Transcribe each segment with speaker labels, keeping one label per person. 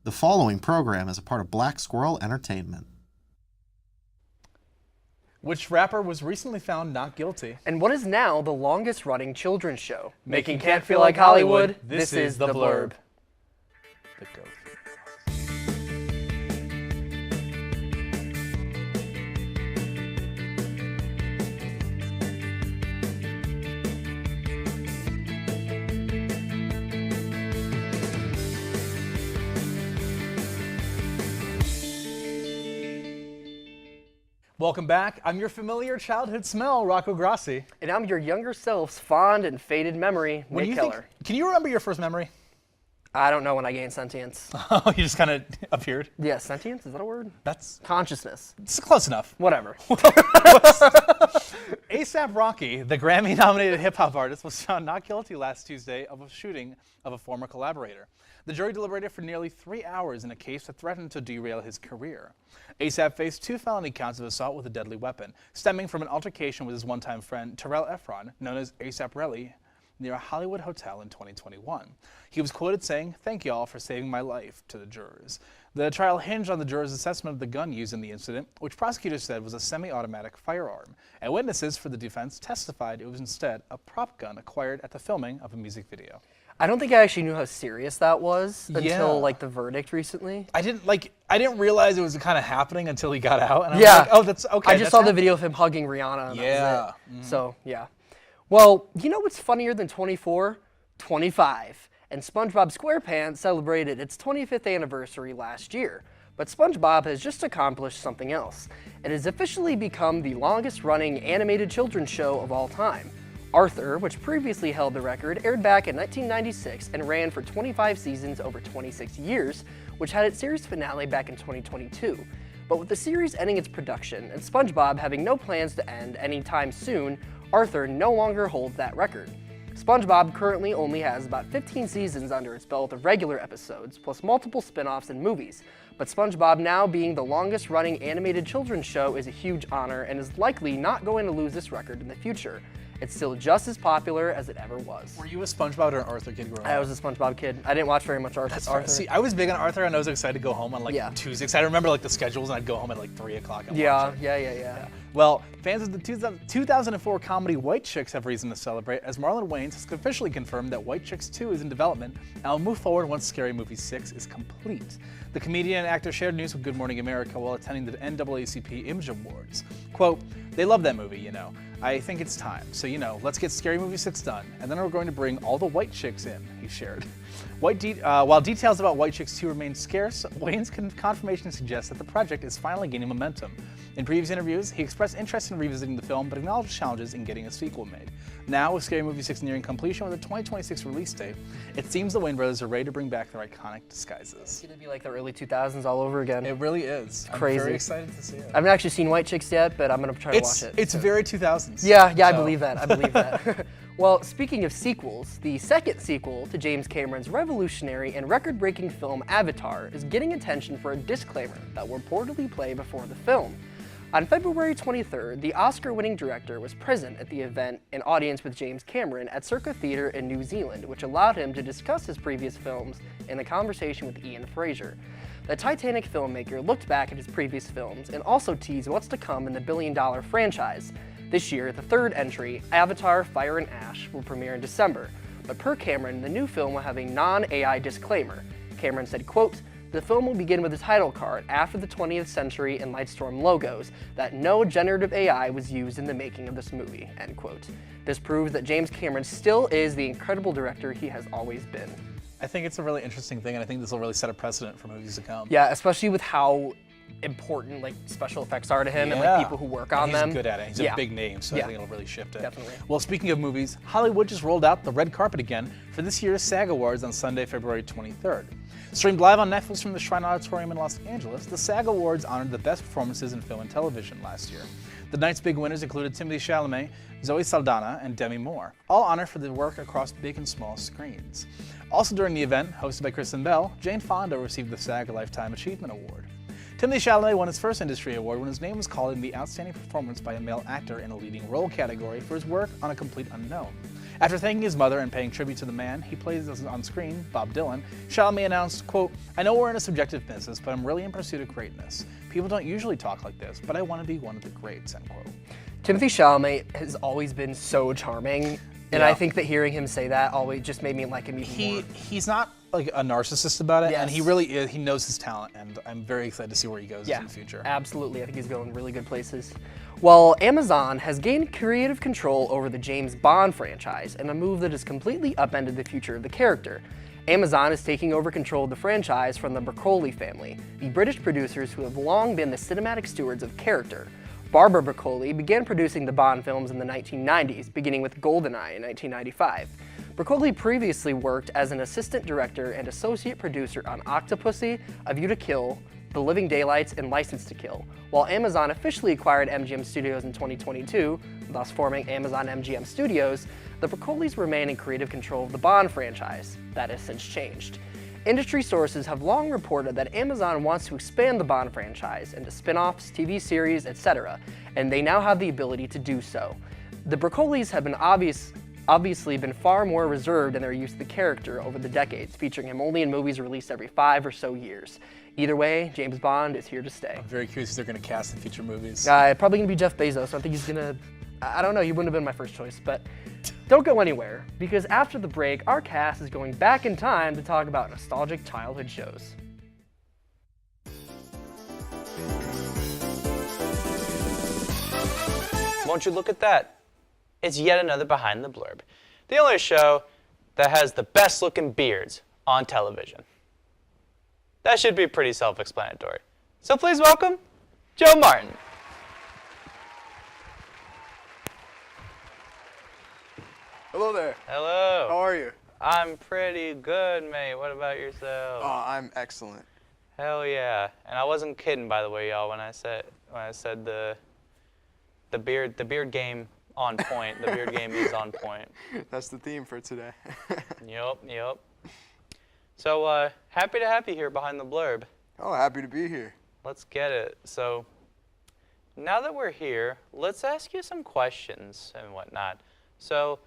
Speaker 1: The following program is a part of Black Squirrel Entertainment.
Speaker 2: Which rapper was recently found not guilty?
Speaker 3: And what is now the longest running children's show?
Speaker 2: Making Can't Feel Like Hollywood, this is The Blurb. The goat. Welcome back. I'm your familiar childhood smell, Rocco Grassi.
Speaker 3: And I'm your younger self's fond and faded memory, Nick Keller.
Speaker 2: Can you remember your first memory?
Speaker 3: I don't know when I gained sentience.
Speaker 2: Oh, you just kind of appeared?
Speaker 3: Yeah, sentience? Is that a word?
Speaker 2: That's
Speaker 3: consciousness.
Speaker 2: It's close enough.
Speaker 3: Whatever.
Speaker 2: A$AP Rocky, the Grammy-nominated hip-hop artist, was found not guilty last Tuesday of a shooting of a former collaborator. The jury deliberated for nearly 3 hours in a case that threatened to derail his career. A$AP faced 2 felony counts of assault with a deadly weapon, stemming from an altercation with his one-time friend Terrell Efron, known as A$AP Relly, near a Hollywood hotel in 2021. He was quoted saying, "Thank y'all for saving my life," to the jurors. The trial hinged on the jurors' assessment of the gun used in the incident, which prosecutors said was a semi-automatic firearm, and witnesses for the defense testified it was instead a prop gun acquired at the filming of a music video.
Speaker 3: I don't think I actually knew how serious that was until like the verdict recently.
Speaker 2: I didn't realize it was kind of happening until he got out. And I
Speaker 3: was
Speaker 2: like, oh, that's okay.
Speaker 3: I just saw the video of him hugging Rihanna. And
Speaker 2: yeah.
Speaker 3: That was it. So yeah. Well, you know what's funnier than 24? 25. And SpongeBob SquarePants celebrated its 25th anniversary last year. But SpongeBob has just accomplished something else. It has officially become the longest running animated children's show of all time. Arthur, which previously held the record, aired back in 1996 and ran for 25 seasons over 26 years, which had its series finale back in 2022. But with the series ending its production and SpongeBob having no plans to end anytime soon, Arthur no longer holds that record. SpongeBob currently only has about 15 seasons under its belt of regular episodes, plus multiple spin-offs and movies. But SpongeBob now being the longest running animated children's show is a huge honor and is likely not going to lose this record in the future. It's still just as popular as it ever was.
Speaker 2: Were you a SpongeBob or an Arthur kid growing up?
Speaker 3: I was a SpongeBob kid. I didn't watch very much Arthur.
Speaker 2: That's right. See, I was big on Arthur, and I was excited to go home on Tuesday. Because I remember the schedules, and I'd go home at 3 o'clock.
Speaker 3: Yeah.
Speaker 2: Well, fans of the 2004 comedy White Chicks have reason to celebrate, as Marlon Wayans has officially confirmed that White Chicks 2 is in development and will move forward once Scary Movie 6 is complete. The comedian and actor shared news with Good Morning America while attending the NAACP Image Awards. Quote, "They love that movie, you know. I think it's time. So, let's get Scary Movie 6 done, and then we're going to bring all the white chicks in," he shared. While details about White Chicks 2 remain scarce, Wayne's confirmation suggests that the project is finally gaining momentum. In previous interviews, he expressed interest in revisiting the film, but acknowledged challenges in getting a sequel made. Now, with Scary Movie 6 nearing completion with a 2026 release date, it seems the Wayne brothers are ready to bring back their iconic disguises.
Speaker 3: It's going to be like the early 2000s all over again.
Speaker 2: It really is.
Speaker 3: It's crazy.
Speaker 2: I'm very excited to see it.
Speaker 3: I haven't actually seen White Chicks yet, but I'm going to try to watch it.
Speaker 2: It's very 2000s.
Speaker 3: Yeah, I believe that. Well, speaking of sequels, the second sequel to James Cameron's revolutionary and record-breaking film Avatar is getting attention for a disclaimer that will reportedly play before the film. On February 23rd, the Oscar-winning director was present at the event in audience with James Cameron at Circa Theatre in New Zealand, which allowed him to discuss his previous films in a conversation with Ian Fraser. The Titanic filmmaker looked back at his previous films and also teased what's to come in the billion-dollar franchise. This year, the third entry, Avatar: Fire and Ash, will premiere in December, but per Cameron, the new film will have a non-AI disclaimer. Cameron said, quote, "The film will begin with a title card after the 20th Century and Lightstorm logos that no generative AI was used in the making of this movie," end quote. This proves that James Cameron still is the incredible director he has always been.
Speaker 2: I think it's a really interesting thing, and I think this will really set a precedent for movies to come.
Speaker 3: Yeah, especially with how important special effects are to him and people who work on them.
Speaker 2: He's good at it. He's a big name, so I think it'll really shift it.
Speaker 3: Definitely.
Speaker 2: Well, speaking of movies, Hollywood just rolled out the red carpet again for this year's SAG Awards on Sunday, February 23rd. Streamed live on Netflix from the Shrine Auditorium in Los Angeles, the SAG Awards honored the best performances in film and television last year. The night's big winners included Timothée Chalamet, Zoe Saldana, and Demi Moore, all honored for their work across big and small screens. Also during the event, hosted by Kristen Bell, Jane Fonda received the SAG Lifetime Achievement Award. Timothée Chalamet won his first industry award when his name was called in the Outstanding Performance by a Male Actor in a Leading Role category for his work on A Complete Unknown. After thanking his mother and paying tribute to the man he plays on screen, Bob Dylan, Chalamet announced, quote, "I know we're in a subjective business, but I'm really in pursuit of greatness. People don't usually talk like this, but I want to be one of the greats," end quote.
Speaker 3: Timothy Chalamet has always been so charming, and
Speaker 2: Yeah.
Speaker 3: I think that hearing him say that always just made me like him even more.
Speaker 2: He's not like a narcissist about it, and
Speaker 3: Yes.
Speaker 2: he really is. He knows his talent, and I'm very excited to see where he goes in the future.
Speaker 3: Absolutely. I think he's going really good places. Well, Amazon has gained creative control over the James Bond franchise in a move that has completely upended the future of the character. Amazon is taking over control of the franchise from the Broccoli family, the British producers who have long been the cinematic stewards of character. Barbara Broccoli began producing the Bond films in the 1990s, beginning with GoldenEye in 1995. Broccoli previously worked as an assistant director and associate producer on Octopussy, A View to Kill, The Living Daylights, and License to Kill, while Amazon officially acquired MGM Studios in 2022, thus forming Amazon MGM Studios. The Broccolis remain in creative control of the Bond franchise. That has since changed. Industry sources have long reported that Amazon wants to expand the Bond franchise into spin-offs, TV series, etc., and they now have the ability to do so. The Broccolis have been obviously been far more reserved in their use of the character over the decades, featuring him only in movies released every 5 or so years. Either way, James Bond is here to stay.
Speaker 2: I'm very curious who they're going to cast in future movies.
Speaker 3: Probably gonna be Jeff Bezos. I think he's gonna, I don't know, he wouldn't have been my first choice, but don't go anywhere, because after the break, our cast is going back in time to talk about nostalgic childhood shows.
Speaker 4: Won't you look at that? It's yet another Behind the Blurb, the only show that has the best looking beards on television. That should be pretty self-explanatory. So please welcome Joe Martin.
Speaker 5: Hello there.
Speaker 4: Hello.
Speaker 5: How are you?
Speaker 4: I'm pretty good, mate. What about yourself?
Speaker 5: Oh, I'm excellent.
Speaker 4: Hell yeah. And I wasn't kidding, by the way, y'all, when I said the beard game on point. The beard game is on point.
Speaker 5: That's the theme for today.
Speaker 4: Yep. So happy to have you here behind the blurb.
Speaker 5: Oh, happy to be here.
Speaker 4: Let's get it. So now that we're here, let's ask you some questions and whatnot. So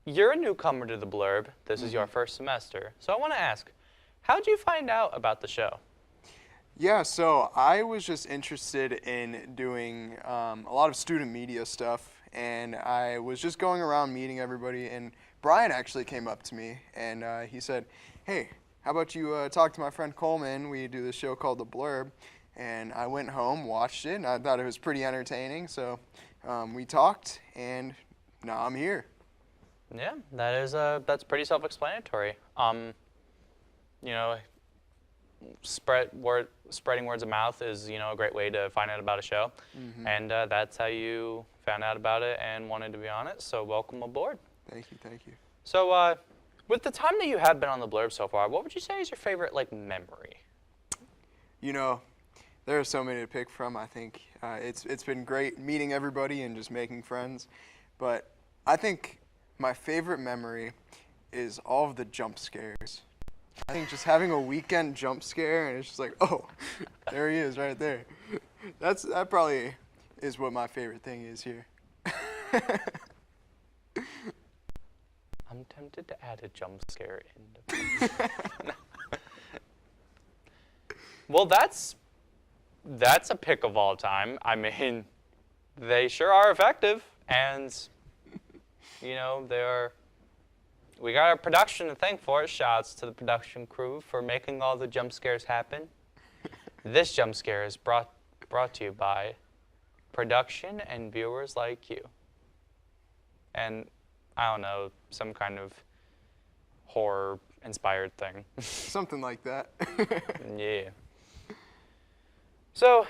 Speaker 4: you're a newcomer to the blurb. This is your first semester. So I want to ask, how'd you find out about the show?
Speaker 5: Yeah, so I was just interested in doing a lot of student media stuff, and I was just going around meeting everybody, and Brian actually came up to me, and he said, "Hey, how about you talk to my friend Coleman? We do this show called The Blurb." And I went home, watched it, and I thought it was pretty entertaining, so we talked, and now I'm here.
Speaker 4: Yeah, that's pretty self-explanatory. You know, spreading words of mouth is, you know, a great way to find out about a show, and that's how you found out about it and wanted to be on it. So welcome aboard.
Speaker 5: Thank you.
Speaker 4: So with the time that you have been on the blurb so far, what would you say is your favorite memory?
Speaker 5: You know, there are so many to pick from. I think it's been great meeting everybody and just making friends, but I think my favorite memory is all of the jump scares. I think just having a weekend jump scare and it's just like, oh, there he is right there. That probably is what my favorite thing is here.
Speaker 4: I'm tempted to add a jump scare into Well, that's a pick of all time. I mean, they sure are effective, and you know, we got our production to thank for it. Shouts to the production crew for making all the jump scares happen. This jump scare is brought to you by production and viewers like you. And I don't know, some kind of horror-inspired thing.
Speaker 5: Something like that.
Speaker 4: Yeah. So,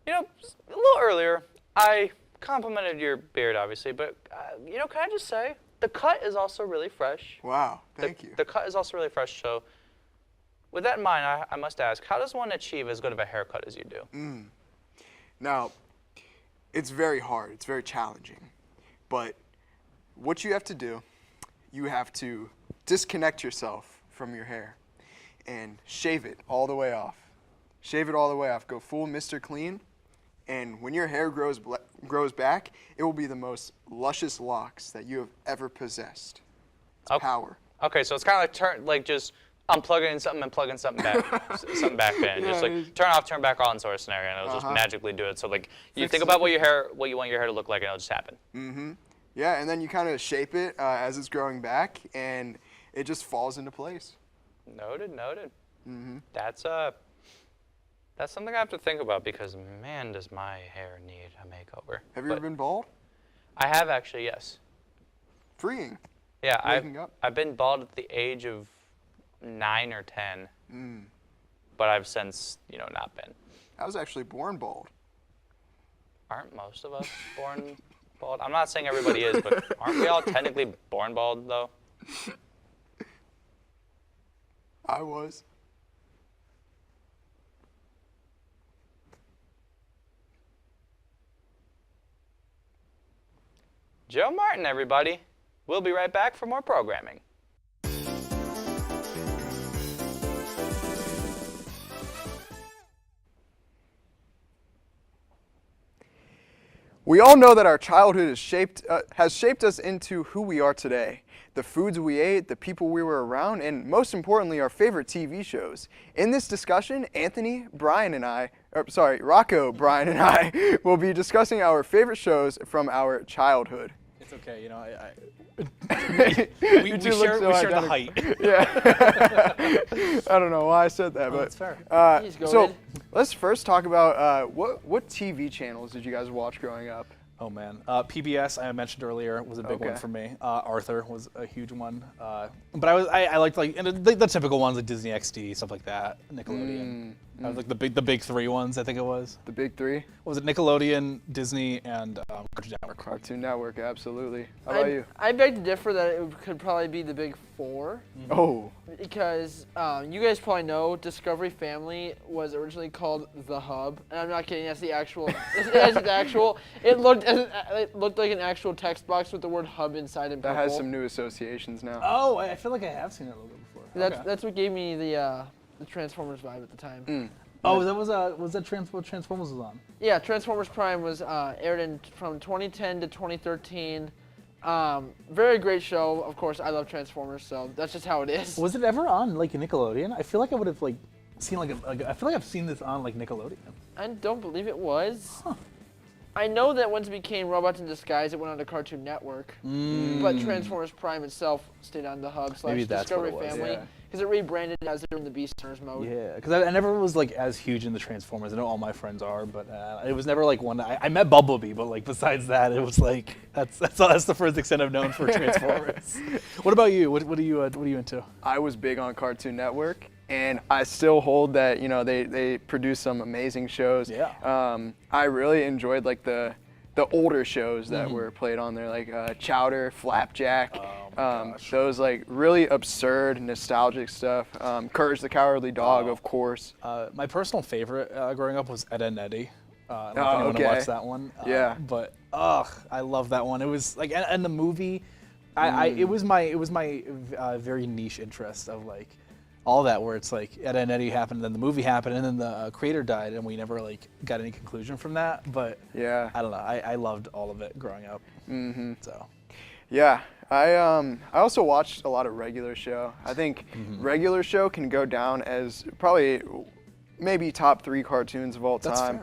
Speaker 4: you know, a little earlier, I complimented your beard, obviously, but, you know, can I just say, the cut is also really fresh.
Speaker 5: Wow, thank you.
Speaker 4: The cut is also really fresh, so with that in mind, I must ask, how does one achieve as good of a haircut as you do?
Speaker 5: Now, it's very hard, it's very challenging, but what you have to do, you have to disconnect yourself from your hair and shave it all the way off. Shave it all the way off, go full Mr. Clean, and when your hair grows grows back, it will be the most luscious locks that you have ever possessed. It's
Speaker 4: Okay.
Speaker 5: power.
Speaker 4: Okay, so it's kind of like just unplugging in something and plugging something back, something back in. Just
Speaker 5: Yeah,
Speaker 4: like turn off, turn back on sort of scenario, and it'll just magically do it. So like you think about what you want your hair to look like, and it'll just happen.
Speaker 5: Yeah, and then you kind of shape it as it's growing back, and it just falls into place.
Speaker 4: Noted. That's something I have to think about because man, does my hair need a makeover.
Speaker 5: Have you ever been bald?
Speaker 4: I have actually, yes.
Speaker 5: Freeing.
Speaker 4: Yeah,
Speaker 5: Waking up.
Speaker 4: I've been bald at the age of 9 or 10, but I've since not been.
Speaker 5: I was actually born bald.
Speaker 4: Aren't most of us born bald? I'm not saying everybody is, but aren't we all technically born bald though?
Speaker 5: I was.
Speaker 4: Joe Martin, everybody. We'll be right back for more programming.
Speaker 5: We all know that our childhood has shaped us into who we are today. The foods we ate, the people we were around, and most importantly, our favorite TV shows. In this discussion, Rocco, Brian, and I will be discussing our favorite shows from our childhood.
Speaker 2: It's okay,
Speaker 5: We
Speaker 2: we share the height.
Speaker 5: Yeah. I don't know why I said that, but
Speaker 2: that's fair.
Speaker 5: So let's first talk about what TV channels did you guys watch growing up?
Speaker 2: Oh man, PBS I mentioned earlier was a big one
Speaker 5: Okay.
Speaker 2: for me. Arthur was a huge one, but I liked the typical ones like Disney XD, stuff like that. Nickelodeon. I was like the big three ones. I think it was.
Speaker 5: The big three?
Speaker 2: What was it? Nickelodeon, Disney, and Cartoon Network.
Speaker 5: Cartoon Network, absolutely. How about you?
Speaker 3: I beg to differ that it could probably be the big four.
Speaker 5: Oh,
Speaker 3: Because you guys probably know Discovery Family was originally called The Hub, and I'm not kidding. That's the actual. That's the actual. It looked like an actual text box with the word Hub inside in
Speaker 5: that
Speaker 3: purple.
Speaker 5: has some new associations now.
Speaker 2: Oh, I feel like I have seen that logo before.
Speaker 3: That's what gave me the Transformers vibe at the time.
Speaker 2: Oh, that was that Transformers was on.
Speaker 3: Yeah, Transformers Prime was aired from 2010 to 2013. Very great show. Of course, I love Transformers, so that's just how it is.
Speaker 2: Was it ever on like Nickelodeon? I feel like I would have seen I feel like I've seen this on like Nickelodeon.
Speaker 3: I don't believe it was. I know that once it became Robots in Disguise, it went on to Cartoon Network. But Transformers Prime itself stayed on the Hub /
Speaker 2: Maybe that's what
Speaker 3: Discovery
Speaker 2: it was,
Speaker 3: Family.
Speaker 5: yeah.
Speaker 3: Because it rebranded as they're in the Beastars mode.
Speaker 2: Yeah, because I never was like as huge into Transformers. I know all my friends are, but it was never like one. I met Bumblebee, but like besides that, it was like that's the first extent I've known for Transformers. What about you? What are you into?
Speaker 5: I was big on Cartoon Network, and I still hold that they produce some amazing shows.
Speaker 2: Yeah.
Speaker 5: I really enjoyed like the older shows that were played on there, like Chowder, Flapjack. Those like really absurd, nostalgic stuff. Courage the Cowardly Dog, of course.
Speaker 2: My personal favorite growing up was Ed, Ed and Eddie. I don't know
Speaker 5: Oh,
Speaker 2: if anyone
Speaker 5: okay.
Speaker 2: watched that one.
Speaker 5: Yeah.
Speaker 2: But I love that one. It was like and the movie, it was my very niche interest of like all that where it's like Ed and Eddie happened, then the movie happened, and then the creator died, and we never like got any conclusion from that. But
Speaker 5: Yeah.
Speaker 2: I don't know. I loved all of it growing up. So
Speaker 5: Yeah, I also watched a lot of Regular Show. I think Regular Show can go down as probably maybe top 3 cartoons of all
Speaker 2: That's
Speaker 5: time.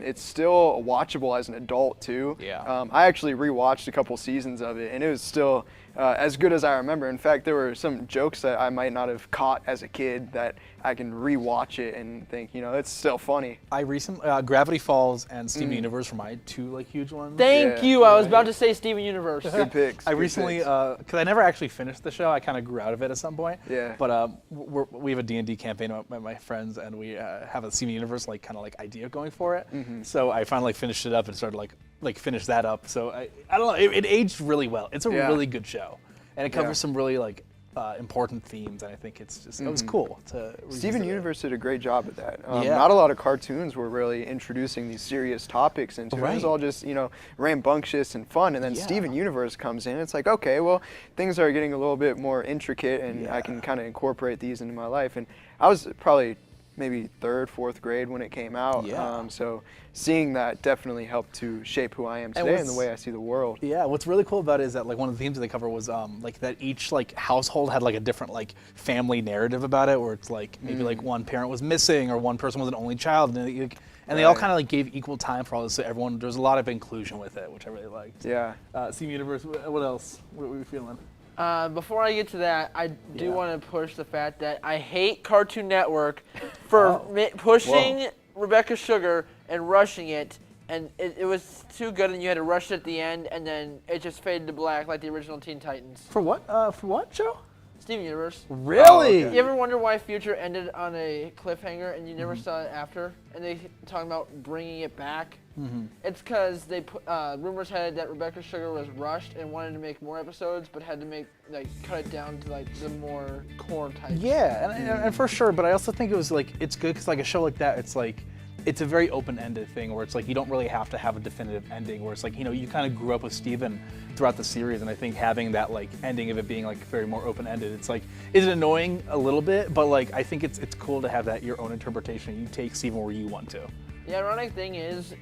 Speaker 5: It's still watchable as an adult too.
Speaker 2: Yeah.
Speaker 5: I actually rewatched a couple seasons of it, and it was still as good as I remember. In fact, there were some jokes that I might not have caught as a kid that I can rewatch it and think, it's still funny.
Speaker 2: I recently Gravity Falls and Steven Universe were my 2 like huge ones.
Speaker 3: Thank
Speaker 5: Yeah.
Speaker 3: you. I was about to say Steven Universe.
Speaker 5: Good picks.
Speaker 2: I
Speaker 5: good
Speaker 2: recently,
Speaker 5: picks.
Speaker 2: because I never actually finished the show, I kind of grew out of it at some point.
Speaker 5: Yeah.
Speaker 2: But we have a D&D campaign with my friends, and we have a Steven Universe kind of idea going for it. So I finally finished it up and started like finish that up. So I don't know, it aged really well. It's a
Speaker 5: Yeah.
Speaker 2: really good show, and it covers
Speaker 5: Yeah.
Speaker 2: some really important themes, and I think it's just it was cool to.
Speaker 5: Steven
Speaker 2: revisit it.
Speaker 5: Universe did a great job at that.
Speaker 2: Yeah.
Speaker 5: Not a lot of cartoons were really introducing these serious topics into it. It was
Speaker 2: Right.
Speaker 5: all just, rambunctious and fun. And then
Speaker 2: Yeah.
Speaker 5: Steven Universe comes in. It's like, okay, well, things are getting a little bit more intricate, and I can kind of incorporate these into my life. And I was probably maybe 3rd, 4th grade when it came out.
Speaker 2: Yeah.
Speaker 5: So seeing that definitely helped to shape who I am today and the way I see the world.
Speaker 2: Yeah, what's really cool about it is that like one of the themes that they cover was like that each like household had like a different like family narrative about it, where it's like maybe like one parent was missing or one person was an only child, and they all kind of like gave equal time for all this. So everyone, there's a lot of inclusion with it, which I really liked.
Speaker 5: Yeah.
Speaker 2: Steam Universe, what else? What were you feeling?
Speaker 6: Before I get to that, I do want to push the fact that I hate Cartoon Network for pushing Rebecca Sugar and rushing it, and it was too good, and you had to rush it at the end, and then it just faded to black like the original Teen Titans.
Speaker 2: For what? For what show?
Speaker 6: Steven Universe.
Speaker 2: Really?
Speaker 6: You ever wonder why Future ended on a cliffhanger and you never saw it after? And they talking about bringing it back? It's because they put, rumors had it that Rebecca Sugar was rushed and wanted to make more episodes, but had to make cut it down to like the more core type.
Speaker 2: Yeah, and for sure. But I also think it was like it's good because like a show like that, it's like it's a very open-ended thing where it's like you don't really have to have a definitive ending. Where it's like you kind of grew up with Steven throughout the series, and I think having that like ending of it being like very more open-ended, it's like is it annoying a little bit, but like I think it's cool to have that your own interpretation. You take Steven where you want to.
Speaker 6: The ironic thing is,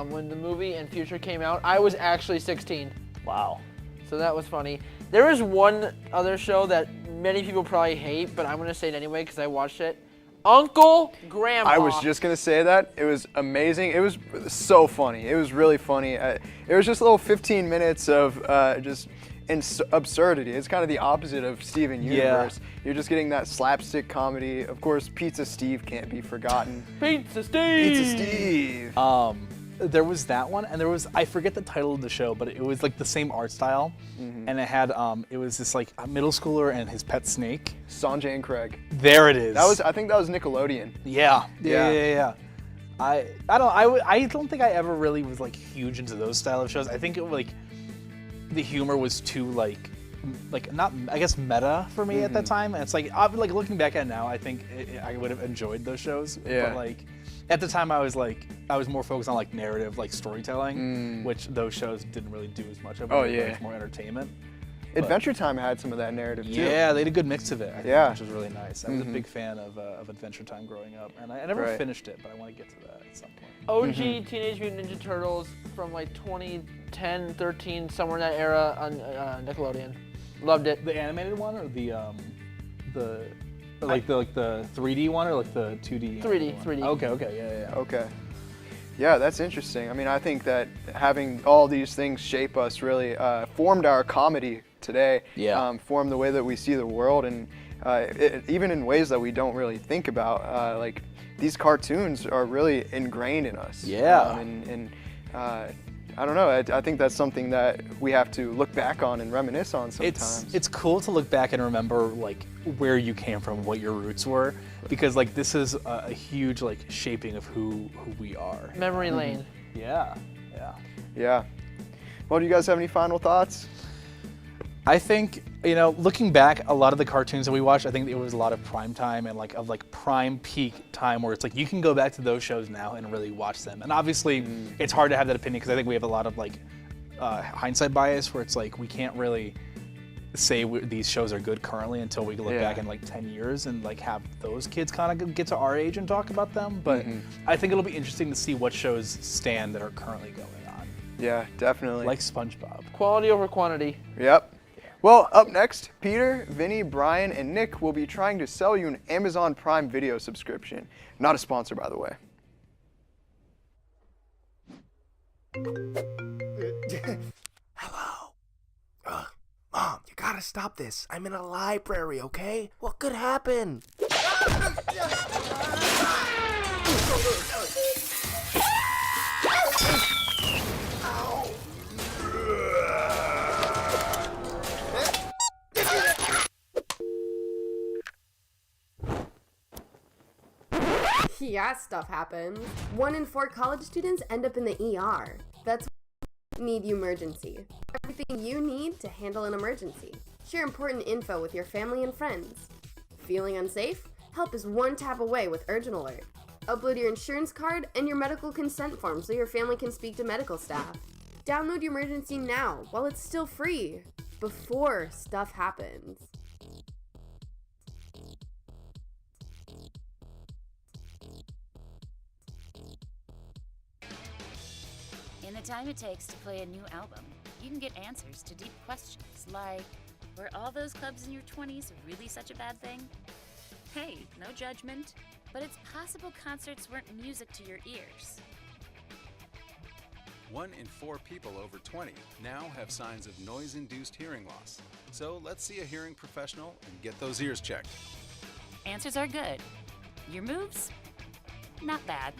Speaker 6: when the movie and Future came out, I was actually 16.
Speaker 2: Wow.
Speaker 6: So that was funny. There is one other show that many people probably hate, but I'm going to say it anyway because I watched it. Uncle Grandpa.
Speaker 5: I was just going to say that. It was amazing. It was so funny. It was really funny. It was just a little 15 minutes of just absurdity. It's kind of the opposite of Steven Universe. You're just getting that slapstick comedy. Of course, Pizza Steve can't be forgotten.
Speaker 6: Pizza Steve!
Speaker 5: Pizza Steve!
Speaker 2: There was that one, and there was, I forget the title of the show, but it was like the same art style, and it had, it was this like a middle schooler and his pet snake.
Speaker 5: Sanjay and Craig.
Speaker 2: There it is.
Speaker 5: I think that was Nickelodeon.
Speaker 2: Yeah. I don't think I ever really was like huge into those style of shows. I think it like the humor was too like not, I guess, meta for me at that time. And it's like looking back at it now, I think I would have enjoyed those shows.
Speaker 5: Yeah.
Speaker 2: But like at the time, I was more focused on like narrative, like storytelling, which those shows didn't really do as much of.
Speaker 5: Oh,
Speaker 2: It
Speaker 5: yeah.
Speaker 2: was more entertainment.
Speaker 5: Adventure Time had some of that narrative too.
Speaker 2: Yeah, they had a good mix of it. I think,
Speaker 5: Yeah.
Speaker 2: which was really nice. I was a big fan of Adventure Time growing up, and I never
Speaker 5: Right.
Speaker 2: finished it, but I want to get to that at some point.
Speaker 6: OG Teenage Mutant Ninja Turtles from like 2010, 13, somewhere in that era on Nickelodeon. Loved it.
Speaker 2: The animated one or the 3D one or like the 2D?
Speaker 6: 3D,
Speaker 2: one?
Speaker 6: 3D.
Speaker 2: Okay, yeah.
Speaker 5: Okay. Yeah, that's interesting. I mean, I think that having all these things shape us really formed our comedy today.
Speaker 2: Yeah.
Speaker 5: Formed the way that we see the world, and even in ways that we don't really think about. Like these cartoons are really ingrained in us.
Speaker 2: Yeah.
Speaker 5: I don't know. I think that's something that we have to look back on and reminisce on sometimes.
Speaker 2: It's cool to look back and remember like where you came from, what your roots were, because like this is a huge like shaping of who we are.
Speaker 6: Memory lane.
Speaker 2: Yeah.
Speaker 5: Yeah. Well, do you guys have any final thoughts?
Speaker 2: I think, looking back, a lot of the cartoons that we watched, I think there was a lot of prime time and of prime peak time where it's like you can go back to those shows now and really watch them. And obviously, it's hard to have that opinion because I think we have a lot of hindsight bias where it's like we can't really say these shows are good currently until we look back in 10 years and have those kids kind of get to our age and talk about them. But I think it'll be interesting to see what shows stand that are currently going on.
Speaker 5: Yeah, definitely.
Speaker 2: Like SpongeBob.
Speaker 6: Quality over quantity.
Speaker 5: Yep. Well, up next, Peter, Vinny, Brian, and Nick will be trying to sell you an Amazon Prime Video subscription. Not a sponsor, by the way.
Speaker 7: Hello. Mom, you gotta stop this. I'm in a library, okay? What could happen?
Speaker 8: Yeah, stuff happens. 1 in 4 college students end up in the ER. That's Need You Emergency. Everything you need to handle an emergency. Share important info with your family and friends. Feeling unsafe? Help is one tap away with Urgent Alert. Upload your insurance card and your medical consent form so your family can speak to medical staff. Download your emergency now while it's still free, before stuff happens.
Speaker 9: the time it takes to play a new album, you can get answers to deep questions like, were all those clubs in your 20s really such a bad thing? Hey, no judgment, but it's possible concerts weren't music to your ears.
Speaker 10: 1 in 4 people over 20 now have signs of noise-induced hearing loss. So let's see a hearing professional and get those ears checked.
Speaker 9: Answers are good. Your moves? Not bad.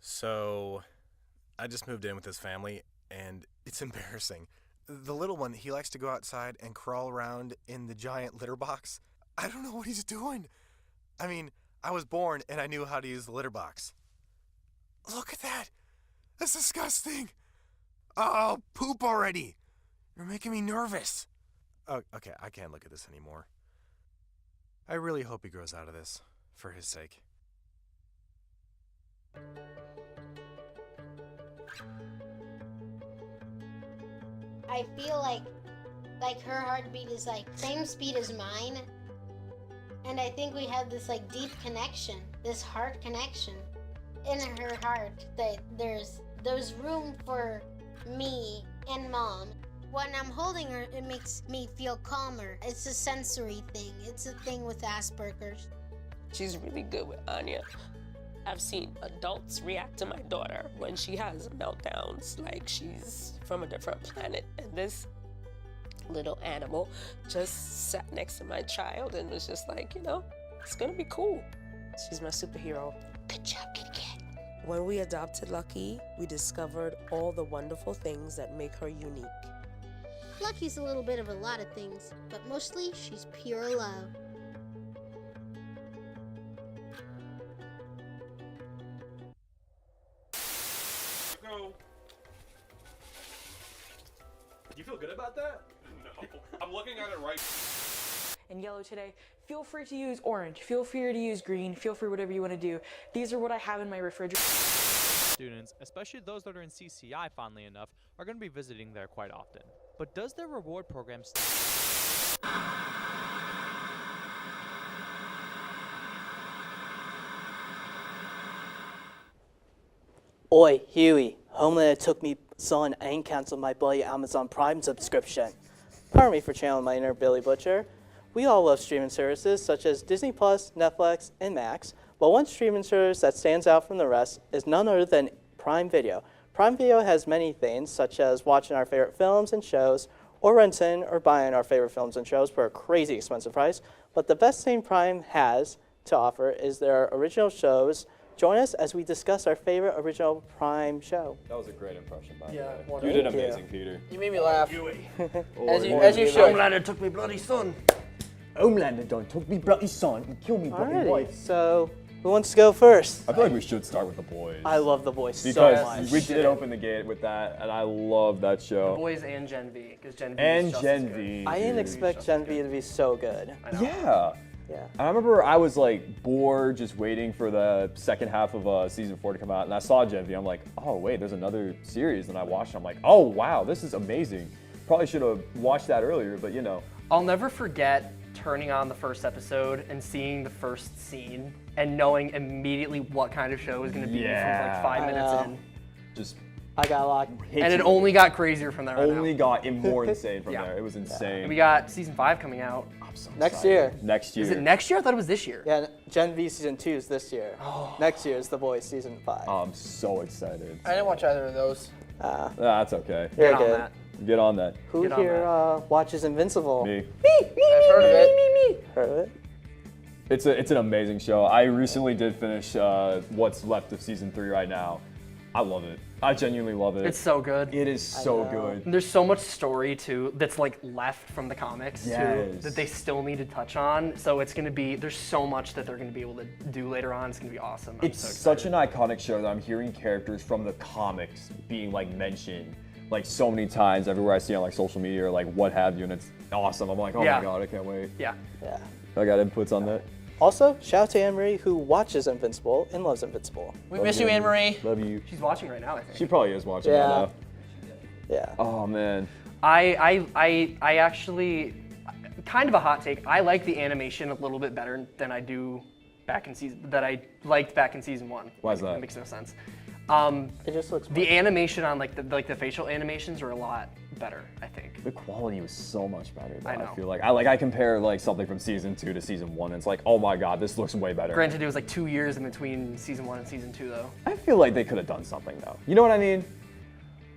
Speaker 11: So, I just moved in with this family, and it's embarrassing. The little one, he likes to go outside and crawl around in the giant litter box. I don't know what he's doing. I mean, I was born and I knew how to use the litter box. Look at that! That's disgusting! Oh, poop already! You're making me nervous. Oh, okay, I can't look at this anymore. I really hope he grows out of this, for his sake.
Speaker 12: I feel like her heartbeat is like same speed as mine, and I think we have this like deep connection, this heart connection in her heart, that there's room for me and mom. When I'm holding her, it makes me feel calmer. It's a sensory thing. It's a thing with Asperger's.
Speaker 13: She's really good with Anya. I've seen adults react to my daughter when she has meltdowns like she's from a different planet. And this little animal just sat next to my child and was just like, you know, it's gonna be cool. She's my superhero.
Speaker 12: Good job, Kitty Cat.
Speaker 13: When we adopted Lucky, we discovered all the wonderful things that make her unique.
Speaker 12: Lucky's a little bit of a lot of things, but mostly she's pure love.
Speaker 14: Go. You feel good about that? No. I'm looking at it right.
Speaker 15: And yellow today, feel free to use orange, feel free to use green, feel free whatever you want to do. These are what I have in my refrigerator.
Speaker 16: Students, especially those that are in CCI fondly enough, are going to be visiting there quite often. But does their reward program
Speaker 17: Oi, Huey. Homelander took me son and canceled my bloody Amazon Prime subscription. Pardon me for channeling my inner Billy Butcher. We all love streaming services such as Disney+, Netflix, and Max, but one streaming service that stands out from the rest is none other than Prime Video. Prime Video has many things, such as watching our favorite films and shows, or renting or buying our favorite films and shows for a crazy expensive price. But the best thing Prime has to offer is their original shows. Join us as we discuss our favorite original Prime show.
Speaker 18: That was a great impression, by the
Speaker 3: Yeah,
Speaker 18: way.
Speaker 3: wonderful.
Speaker 18: You did
Speaker 3: Thank you.
Speaker 18: amazing, Peter.
Speaker 6: You made me laugh.
Speaker 17: As you should.
Speaker 19: Homelander took me bloody son. Homelander done took me bloody son and killed me bloody
Speaker 17: Alrighty,
Speaker 19: wife.
Speaker 17: so who wants to go first?
Speaker 18: I feel like we should start with The Boys.
Speaker 17: I love The Boys
Speaker 18: because
Speaker 17: so much.
Speaker 18: we did open the gate with that, and I love that show.
Speaker 3: The Boys and Gen V, because Gen V
Speaker 18: And
Speaker 3: is just
Speaker 18: Gen
Speaker 3: as good.
Speaker 18: V.
Speaker 17: I didn't expect Gen V to be so good.
Speaker 18: Yeah.
Speaker 17: Yeah.
Speaker 18: I remember I was like bored just waiting for the second half of season 4 to come out, and I saw Gen V. I'm like, oh wait, there's another series, and I watched it. I'm like, oh wow, this is amazing. Probably should have watched that earlier, but you know.
Speaker 3: I'll never forget turning on the first episode and seeing the first scene and knowing immediately what kind of show it was going to be from like 5 minutes in.
Speaker 18: Just
Speaker 17: I got a lot.
Speaker 3: And it only got crazier from there on
Speaker 18: only
Speaker 3: out.
Speaker 18: got more insane from
Speaker 3: Yeah.
Speaker 18: there. It was insane.
Speaker 3: And we got season 5 coming out.
Speaker 17: Next year.
Speaker 18: Next year.
Speaker 3: Is it next year? I thought it was this year.
Speaker 17: Yeah, Gen V season 2 is this year. Next year is The Boys season 5.
Speaker 18: Oh, I'm so excited.
Speaker 6: I didn't watch either of those.
Speaker 18: That's okay.
Speaker 17: You're good.
Speaker 18: Get on that.
Speaker 17: Who
Speaker 3: Get on
Speaker 17: here watches Invincible?
Speaker 18: Me.
Speaker 6: I've heard of it.
Speaker 17: Heard of it?
Speaker 18: It's an amazing show. I recently did finish what's left of season 3 right now, I love it. I genuinely love it.
Speaker 3: It's so good.
Speaker 18: It is so good.
Speaker 3: And there's so much story too that's like left from the comics too
Speaker 18: Yes.
Speaker 3: that they still need to touch on. So it's gonna be there's so much that they're gonna be able to do later on. It's gonna be awesome. I'm
Speaker 18: It's
Speaker 3: so
Speaker 18: such an iconic show that I'm hearing characters from the comics being like mentioned like so many times everywhere I see on like social media or like what have you, and it's awesome. I'm like, oh
Speaker 3: Yeah.
Speaker 18: my god, I can't wait.
Speaker 3: Yeah.
Speaker 17: Yeah.
Speaker 18: I got inputs on that.
Speaker 17: Also, shout out to Anne-Marie who watches Invincible and loves Invincible.
Speaker 6: We miss you, Anne-Marie.
Speaker 18: Love you.
Speaker 3: She's watching right now, I think.
Speaker 18: She probably is watching
Speaker 17: Yeah.
Speaker 18: right now.
Speaker 17: Yeah.
Speaker 18: Oh man.
Speaker 3: I actually kind of a hot take. I like the animation a little bit better than I do back in season that I liked back in season 1.
Speaker 18: Why is that?
Speaker 3: Makes no sense.
Speaker 17: It just looks
Speaker 3: the animation on like the facial animations are a lot better, I think.
Speaker 18: The quality was so much better. Though,
Speaker 3: I know.
Speaker 18: I feel like I compare like something from season 2 to season 1, and it's like, oh my god, this looks way better.
Speaker 3: Granted, it was like 2 years in between season 1 and season 2, though.
Speaker 18: I feel like they could have done something though. You know what I mean?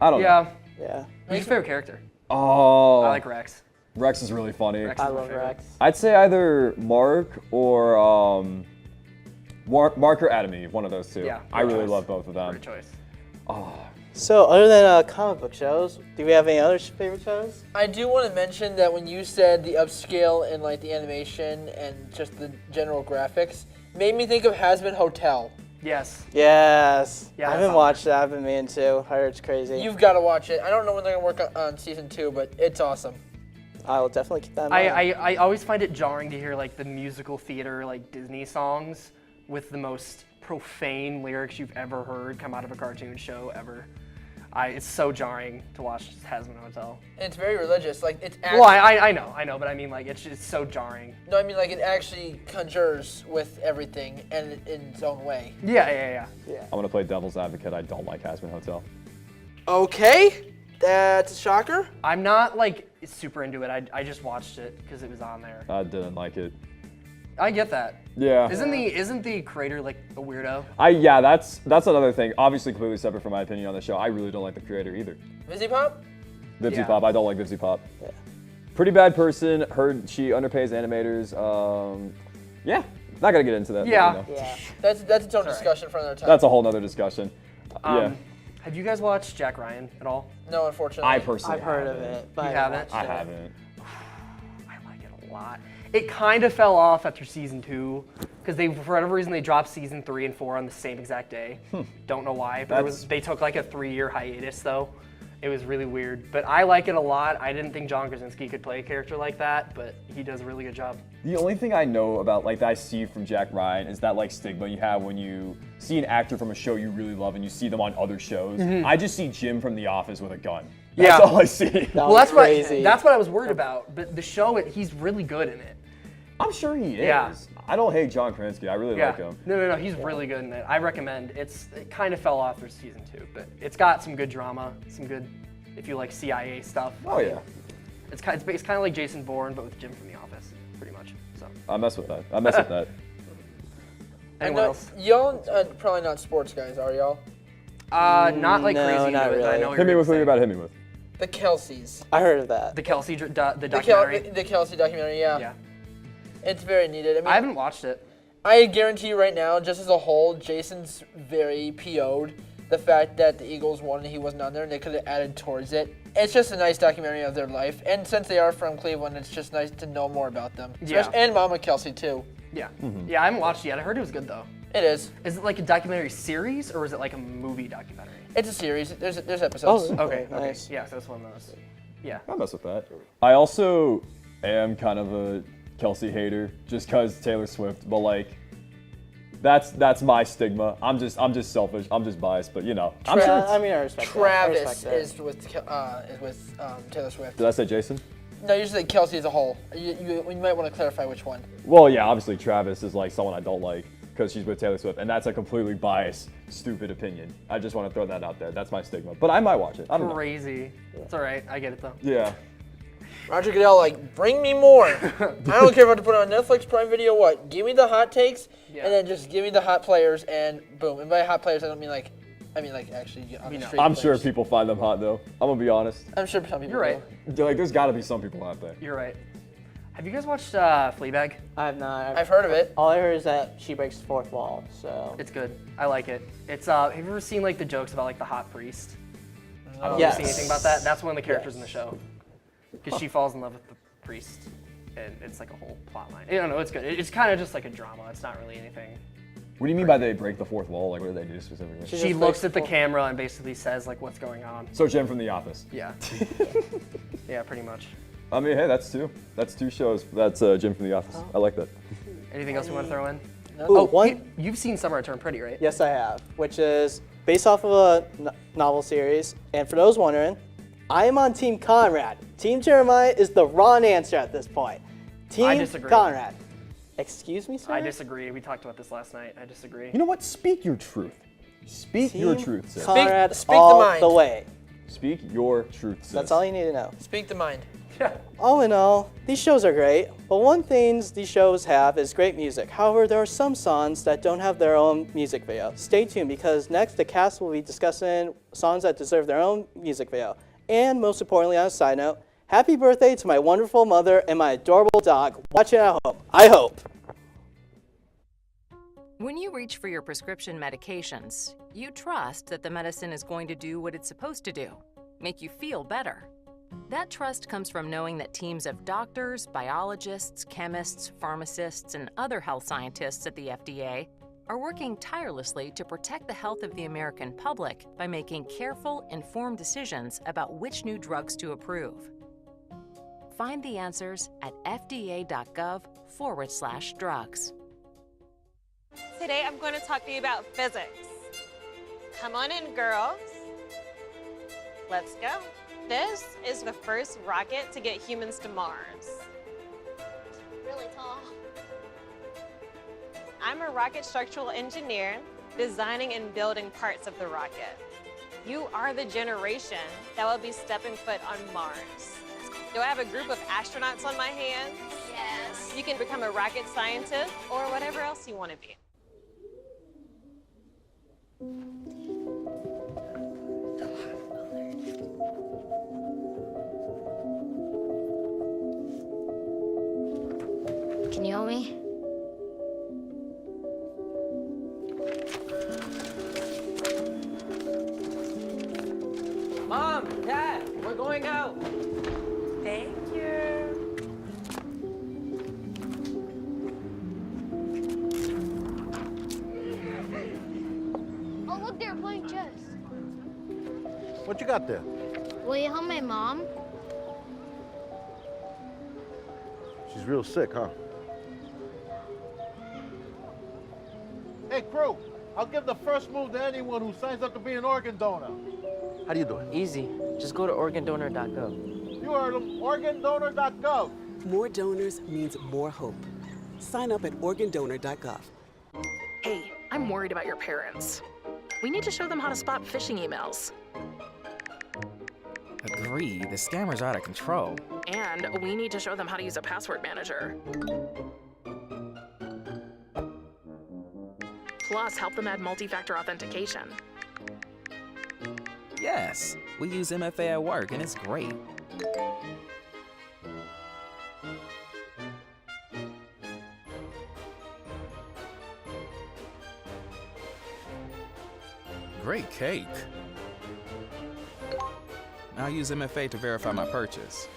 Speaker 18: I don't know.
Speaker 3: Yeah.
Speaker 17: Yeah.
Speaker 3: Who's your favorite character?
Speaker 18: Oh.
Speaker 3: I like Rex.
Speaker 18: Rex is really funny.
Speaker 3: Rex is
Speaker 17: I
Speaker 3: my
Speaker 17: love
Speaker 3: favorite.
Speaker 17: Rex.
Speaker 18: I'd say either Mark or Mark or Adam Eve, one of those two.
Speaker 3: Yeah,
Speaker 18: I
Speaker 3: great
Speaker 18: really
Speaker 3: choice.
Speaker 18: love both of them.
Speaker 3: Great choice.
Speaker 18: Oh,
Speaker 17: So, other than comic book shows, do we have any other favorite shows?
Speaker 6: I do want to mention that when you said the upscale and like the animation and just the general graphics, made me think of Hazbin Hotel.
Speaker 3: Yes.
Speaker 17: Yes.
Speaker 3: Yeah,
Speaker 17: I
Speaker 3: that's
Speaker 17: haven't
Speaker 3: on
Speaker 17: watched that. I've been meaning to. I heard it's crazy.
Speaker 6: You've got to watch it. I don't know when they're gonna work on season 2, but it's awesome.
Speaker 17: I will definitely keep that in mind.
Speaker 3: I always find it jarring to hear like the musical theater like Disney songs with the most profane lyrics you've ever heard come out of a cartoon show ever. It's so jarring to watch Hazbin Hotel.
Speaker 6: And it's very religious. Like it's actually,
Speaker 3: Well, I know, but I mean like it's just so jarring.
Speaker 6: no, I mean like it actually conjures with everything and in its own way.
Speaker 3: Yeah.
Speaker 18: I'm gonna play devil's advocate. I don't like Hazbin Hotel.
Speaker 6: Okay, that's a shocker.
Speaker 3: I'm not like super into it. I just watched it because it was on there.
Speaker 18: I didn't like it.
Speaker 3: I get that.
Speaker 18: Yeah.
Speaker 3: Isn't the creator like a weirdo?
Speaker 18: Yeah, that's another thing. Obviously, completely separate from my opinion on the show. I really don't like the creator either.
Speaker 6: Vizzy Pop?
Speaker 18: Vipsy
Speaker 3: Yeah.
Speaker 18: Pop. I don't like Vipsy Pop. Yeah. Pretty bad person. Heard she underpays animators. Yeah. Not gonna get into that.
Speaker 3: Yeah.
Speaker 18: but, you know.
Speaker 17: Yeah.
Speaker 6: That's its own discussion for another time.
Speaker 18: That's a whole nother discussion. Yeah.
Speaker 3: Have you guys watched Jack Ryan at all?
Speaker 6: No, unfortunately.
Speaker 18: I personally
Speaker 17: I've heard of
Speaker 18: haven't.
Speaker 17: it, but
Speaker 3: You
Speaker 17: I
Speaker 3: haven't?
Speaker 17: watched
Speaker 18: I
Speaker 17: it.
Speaker 18: haven't.
Speaker 3: I like it a lot. It kind of fell off after season 2 because they, for whatever reason, they dropped season 3 and 4 on the same exact day. Don't know why, but they took like a 3-year hiatus though. It was really weird, but I like it a lot. I didn't think John Krasinski could play a character like that, but he does a really good job.
Speaker 18: The only thing I know about, like, that I see from Jack Ryan is that, like, stigma you have when you see an actor from a show you really love and you see them on other shows. I just see Jim from The Office with a gun. That's all I see.
Speaker 3: Well, that's what I was worried about. But the show, he's really good in it.
Speaker 18: I'm sure he is.
Speaker 3: Yeah.
Speaker 18: I don't hate John Krasinski. I really like him.
Speaker 3: No, he's really good in it. I recommend. It kind of fell off for season 2, but it's got some good drama, some good, if you like CIA stuff.
Speaker 18: Oh yeah.
Speaker 3: It's kind of like Jason Bourne, but with Jim from The Office, pretty much. So.
Speaker 18: I mess with that. I mess with that.
Speaker 3: Anyone else?
Speaker 6: Y'all probably not sports guys, are y'all?
Speaker 3: Not like
Speaker 17: No,
Speaker 3: crazy.
Speaker 17: not
Speaker 3: into it, but I
Speaker 17: really.
Speaker 3: know what
Speaker 18: Hit me
Speaker 3: you're
Speaker 18: with what
Speaker 3: gonna
Speaker 18: you're about to hit me with.
Speaker 6: The Kelseys.
Speaker 17: I heard of that.
Speaker 3: The Kelsey, the documentary.
Speaker 6: The Kelsey documentary, yeah.
Speaker 3: Yeah.
Speaker 6: It's very needed. I mean,
Speaker 3: I haven't watched it.
Speaker 6: I guarantee you right now, just as a whole, Jason's very PO'd the fact that the Eagles won and he wasn't on there and they could have added towards it. It's just a nice documentary of their life. And since they are from Cleveland, it's just nice to know more about them.
Speaker 3: Yeah.
Speaker 6: And Mama Kelsey, too.
Speaker 3: Yeah. Yeah, I haven't watched it yet. I heard it was good, though.
Speaker 6: It is.
Speaker 3: Is it like a documentary series, or is it like a movie documentary?
Speaker 6: It's a series. There's episodes.
Speaker 17: Oh,
Speaker 3: Okay.
Speaker 17: nice.
Speaker 3: Yeah, so that's one of those. Yeah.
Speaker 18: I mess with that. I also am kind of a Kelsey hater just because Taylor Swift, but like that's my stigma. I'm just selfish. I'm just biased, but you know. I'm sure.
Speaker 17: I mean, I respect
Speaker 6: Travis
Speaker 17: that. I respect
Speaker 6: is with Taylor Swift.
Speaker 18: Did I say Jason?
Speaker 6: No, you said Kelsey as a whole. You might want to clarify which one.
Speaker 18: Well, yeah, obviously Travis is like someone I don't like because she's with Taylor Swift, and that's a completely biased, stupid opinion. I just want to throw that out there. That's my stigma, but I might watch it. I don't know.
Speaker 3: Crazy. It's all right. I get it though.
Speaker 18: Yeah.
Speaker 6: Roger Goodell, like, bring me more. I don't care if I have to put it on Netflix, Prime Video, what? Give me the hot takes, and then just give me the hot players, and boom. And by hot players, I don't mean like, actually on the street
Speaker 18: I'm
Speaker 6: players.
Speaker 18: sure people find them hot though. I'm gonna be honest.
Speaker 6: I'm sure some people
Speaker 3: You're right.
Speaker 18: Like, there's got to be some people out there.
Speaker 3: You're right. Have you guys watched Fleabag?
Speaker 17: I have not.
Speaker 6: I've heard of it.
Speaker 17: All I heard is that she breaks the fourth wall, so.
Speaker 3: It's good. I like it. It's have you ever seen like the jokes about like the hot priest? I don't
Speaker 17: Yes.
Speaker 3: see anything about that. That's one of the characters in the
Speaker 17: Yes.
Speaker 3: show. Because she falls in love with the priest, and it's like a whole plot line. I don't know. It's good. It's kind of just like a drama. It's not really anything.
Speaker 18: What do you mean by they break the fourth wall? Like, what do they do specifically?
Speaker 3: She looks at the camera and basically says like what's going on.
Speaker 18: So Jim from The Office.
Speaker 3: Yeah. Yeah, pretty much.
Speaker 18: I mean, hey, that's two. That's two shows. That's Jim from The Office. I like that.
Speaker 3: Anything else you want to throw in?
Speaker 17: Ooh, one.
Speaker 3: You've seen Summer Return Pretty, right?
Speaker 17: Yes, I have, which is based off of a novel series. And for those wondering, I am on Team Conrad. Team Jeremiah is the wrong answer at this point. Team
Speaker 3: I disagree.
Speaker 17: Conrad. Excuse me, sir?
Speaker 3: I disagree. We talked about this last night. I disagree.
Speaker 18: You know what? Speak your truth. Speak your truth, sir.
Speaker 17: Conrad
Speaker 6: Speak
Speaker 17: all
Speaker 6: the mind.
Speaker 17: the way.
Speaker 18: Speak your truth, sis.
Speaker 17: That's all you need to know.
Speaker 6: Speak the mind.
Speaker 17: All in all, these shows are great, but one thing these shows have is great music. However, there are some songs that don't have their own music video. Stay tuned because next the cast will be discussing songs that deserve their own music video. And most importantly, on a side note, happy birthday to my wonderful mother and my adorable dog watching at home. I hope.
Speaker 20: When you reach for your prescription medications, you trust that the medicine is going to do what it's supposed to do, make you feel better. That trust comes from knowing that teams of doctors, biologists, chemists, pharmacists, and other health scientists at the FDA are working tirelessly to protect the health of the American public by making careful, informed decisions about which new drugs to approve. Find the answers at fda.gov/drugs.
Speaker 21: Today I'm going to talk to you about physics. Come on in, girls. Let's go. This is the first rocket to get humans to Mars.
Speaker 12: Really tall.
Speaker 21: I'm a rocket structural engineer, designing and building parts of the rocket. You are the generation that will be stepping foot on Mars. Do I have a group of astronauts on my hands?
Speaker 12: Yes.
Speaker 21: You can become a rocket scientist or whatever else you want to be.
Speaker 12: Can you hold me?
Speaker 6: Mom, Dad, we're going out.
Speaker 15: Thank you.
Speaker 12: Oh, look, they're playing chess.
Speaker 22: What you got there?
Speaker 12: Will you help my mom?
Speaker 22: She's real sick, huh? Hey, crew, I'll give the first move to anyone who signs up to be an organ donor. How do you do it?
Speaker 23: Easy. Just go to organdonor.gov.
Speaker 22: You heard him, organdonor.gov.
Speaker 24: More donors means more hope. Sign up at organdonor.gov.
Speaker 25: Hey, I'm worried about your parents. We need to show them how to spot phishing emails.
Speaker 26: Agree, the scammers are out of control.
Speaker 25: And we need to show them how to use a password manager. Plus, help them add multi-factor authentication.
Speaker 26: Yes, we use MFA at work and it's great. Great cake. I'll use MFA to verify my purchase.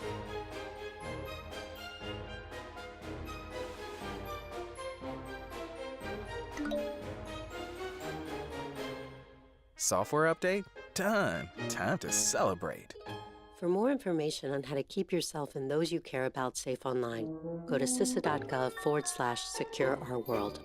Speaker 26: Software update? Done. Time to celebrate.
Speaker 27: For more information on how to keep yourself and those you care about safe online, go to cisa.gov/secure our world.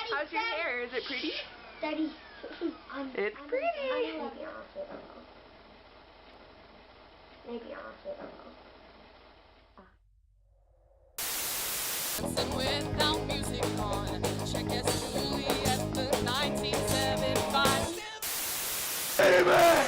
Speaker 15: How's your hair? Is it pretty?
Speaker 12: Daddy.
Speaker 15: It's pretty.
Speaker 12: Maybe I'll sit Maybe I'll sit
Speaker 28: Without music on, check S2 at the 1975.
Speaker 7: Amen!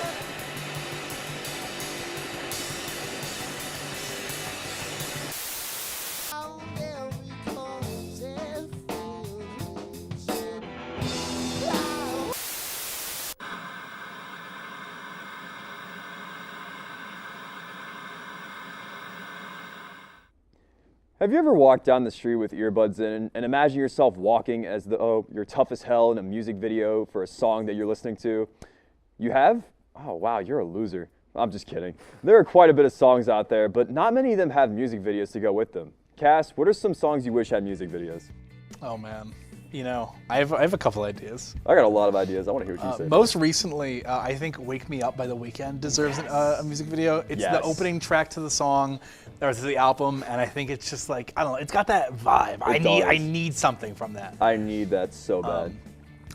Speaker 18: Have you ever walked down the street with earbuds in and imagine yourself walking as though you're tough as hell in a music video for a song that you're listening to? You have? Oh wow, you're a loser. I'm just kidding. There are quite a bit of songs out there, but not many of them have music videos to go with them. Cass, what are some songs you wish had music videos?
Speaker 1: Oh man, you know, I have a couple ideas.
Speaker 18: I got a lot of ideas. I want to hear what you say.
Speaker 1: Most recently, I think "Wake Me Up" by The Weeknd deserves a music video. It's the opening track to the song, or to the album, and I think it's just like, I don't know, it's got that vibe. I need something from that.
Speaker 18: I need that so bad.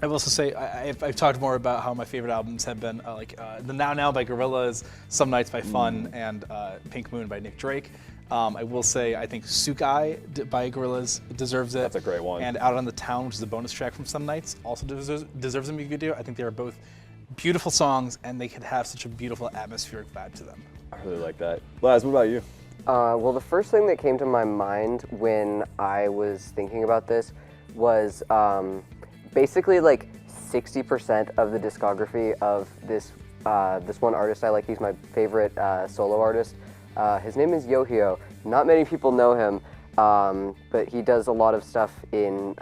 Speaker 1: I will also say I've talked more about how my favorite albums have been the Now Now by Gorillaz, Some Nights by Fun, and Pink Moon by Nick Drake. I will say I think Sukai by Gorillaz deserves it.
Speaker 18: That's a great one.
Speaker 1: And Out on the Town, which is a bonus track from Some Nights, also deserves a music video. I think they are both beautiful songs, and they could have such a beautiful atmospheric vibe to them.
Speaker 18: I really like that. Laz, what about you?
Speaker 2: Well, the first thing that came to my mind when I was thinking about this was basically like 60% of the discography of this one artist I like. He's my favorite solo artist. His name is Yohio. Not many people know him, but he does a lot of stuff in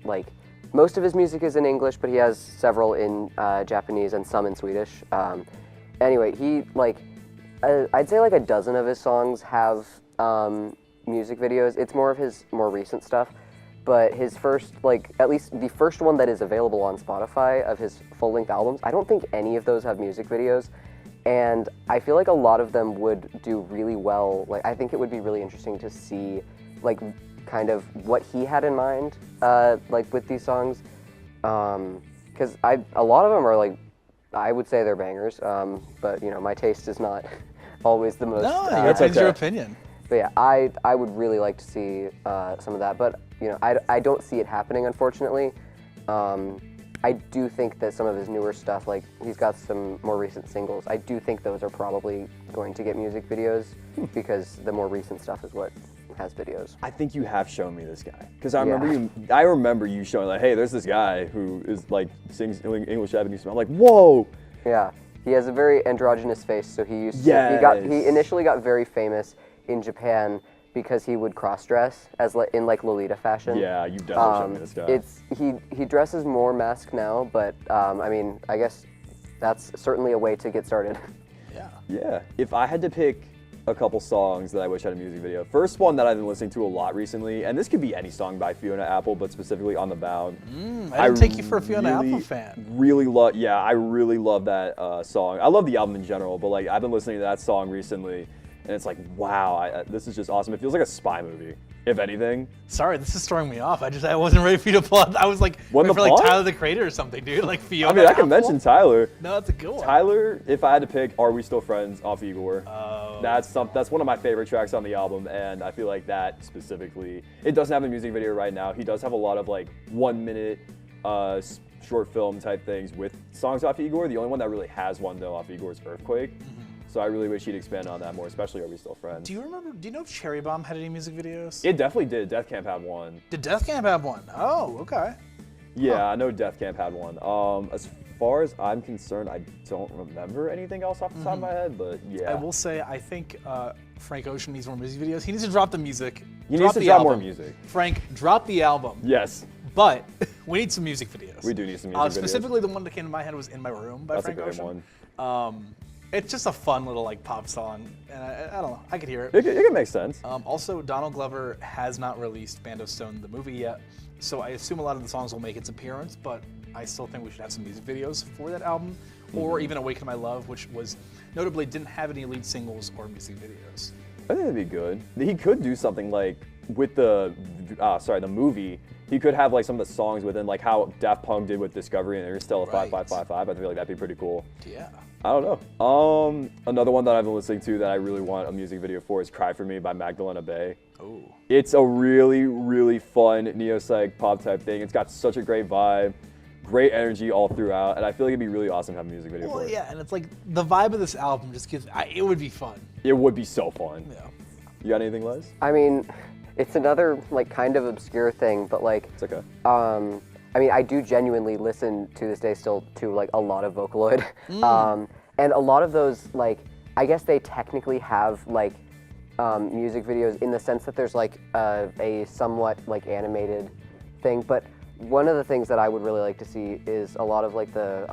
Speaker 2: like most of his music is in English, but he has several in Japanese and some in Swedish. Anyway, he I'd say like a dozen of his songs have music videos. It's more of his more recent stuff, but his first, at least the first one that is available on Spotify of his full-length albums, I don't think any of those have music videos, and I feel like a lot of them would do really well. I think it would be really interesting to see, kind of what he had in mind, with these songs, because a lot of them are I would say they're bangers, but my taste is not always the most.
Speaker 1: No, that's your opinion.
Speaker 2: But yeah, I would really like to see some of that, but I don't see it happening, unfortunately. I do think that some of his newer stuff, he's got some more recent singles, I do think those are probably going to get music videos because the more recent stuff is what has videos.
Speaker 18: I think you have shown me this guy because I remember you showing hey, there's this guy who is sings English Japanese. I'm like, whoa.
Speaker 2: Yeah, he has a very androgynous face, so he initially got very famous in Japan because he would cross-dress as in Lolita fashion.
Speaker 18: Yeah, you definitely showed me this guy.
Speaker 2: He dresses more masked now, but I mean, I guess that's certainly a way to get started.
Speaker 18: Yeah. If I had to pick a couple songs that I wish had a music video, first one that I've been listening to a lot recently, and this could be any song by Fiona Apple, but specifically On the Bound.
Speaker 1: I didn't take you for a Fiona Apple fan.
Speaker 18: I really love that song. I love the album in general, but I've been listening to that song recently, and it's like, wow, this is just awesome. It feels like a spy movie, if anything.
Speaker 1: Sorry, this is throwing me off. I wasn't ready for you to plot. I was waiting for Tyler the Creator or something, dude. Fiona.
Speaker 18: I mean, I
Speaker 1: Apple.
Speaker 18: can mention Tyler.
Speaker 1: No, that's a good one.
Speaker 18: Tyler, if I had to pick Are We Still Friends off Igor. Oh. That's one of my favorite tracks on the album, and I feel like that specifically, it doesn't have a music video right now. He does have a lot of 1 minute short film type things with songs off Igor. The only one that really has one though off Igor is Earthquake. So I really wish he'd expand on that more, especially Are We Still Friends?
Speaker 1: Do you know if Cherry Bomb had any music videos?
Speaker 18: It definitely did. Death Camp had one.
Speaker 1: Did Death Camp have one? Oh, okay.
Speaker 18: Yeah, I know Death Camp had one. As far as I'm concerned, I don't remember anything else off the top of my head, but yeah.
Speaker 1: I will say, I think Frank Ocean needs more music videos. He needs to drop the music.
Speaker 18: He needs to drop more music.
Speaker 1: Frank, drop the album.
Speaker 18: Yes.
Speaker 1: But we need some music videos.
Speaker 18: We do need some music videos.
Speaker 1: Specifically, the one that came to my head was In My Room by Frank Ocean. That's a great one. It's just a fun little pop song, and I don't know, I could hear it.
Speaker 18: It can make sense.
Speaker 1: Also, Donald Glover has not released Band of Stone, the movie, yet, so I assume a lot of the songs will make its appearance, but I still think we should have some music videos for that album, or even Awaken My Love, which was notably didn't have any lead singles or music videos.
Speaker 18: I think that'd be good. He could do something with the movie. He could have some of the songs within how Daft Punk did with Discovery and Interstellar 5555. I feel like that'd be pretty cool.
Speaker 1: Yeah.
Speaker 18: I don't know. Another one that I've been listening to that I really want a music video for is Cry For Me by Magdalena Bay.
Speaker 1: Oh.
Speaker 18: It's a really, really fun neo-psych pop type thing. It's got such a great vibe, great energy all throughout, and I feel like it'd be really awesome to have a music video for it.
Speaker 1: Yeah, and it's the vibe of this album just gives, it would be fun.
Speaker 18: It would be so fun.
Speaker 1: Yeah.
Speaker 18: You got anything, Les?
Speaker 2: I mean, it's another kind of obscure thing, but
Speaker 18: it's okay.
Speaker 2: I mean, I do genuinely listen to this day still to a lot of Vocaloid, and a lot of those I guess they technically have music videos in the sense that there's like a somewhat like animated thing, but one of the things that I would really like to see is a lot of like the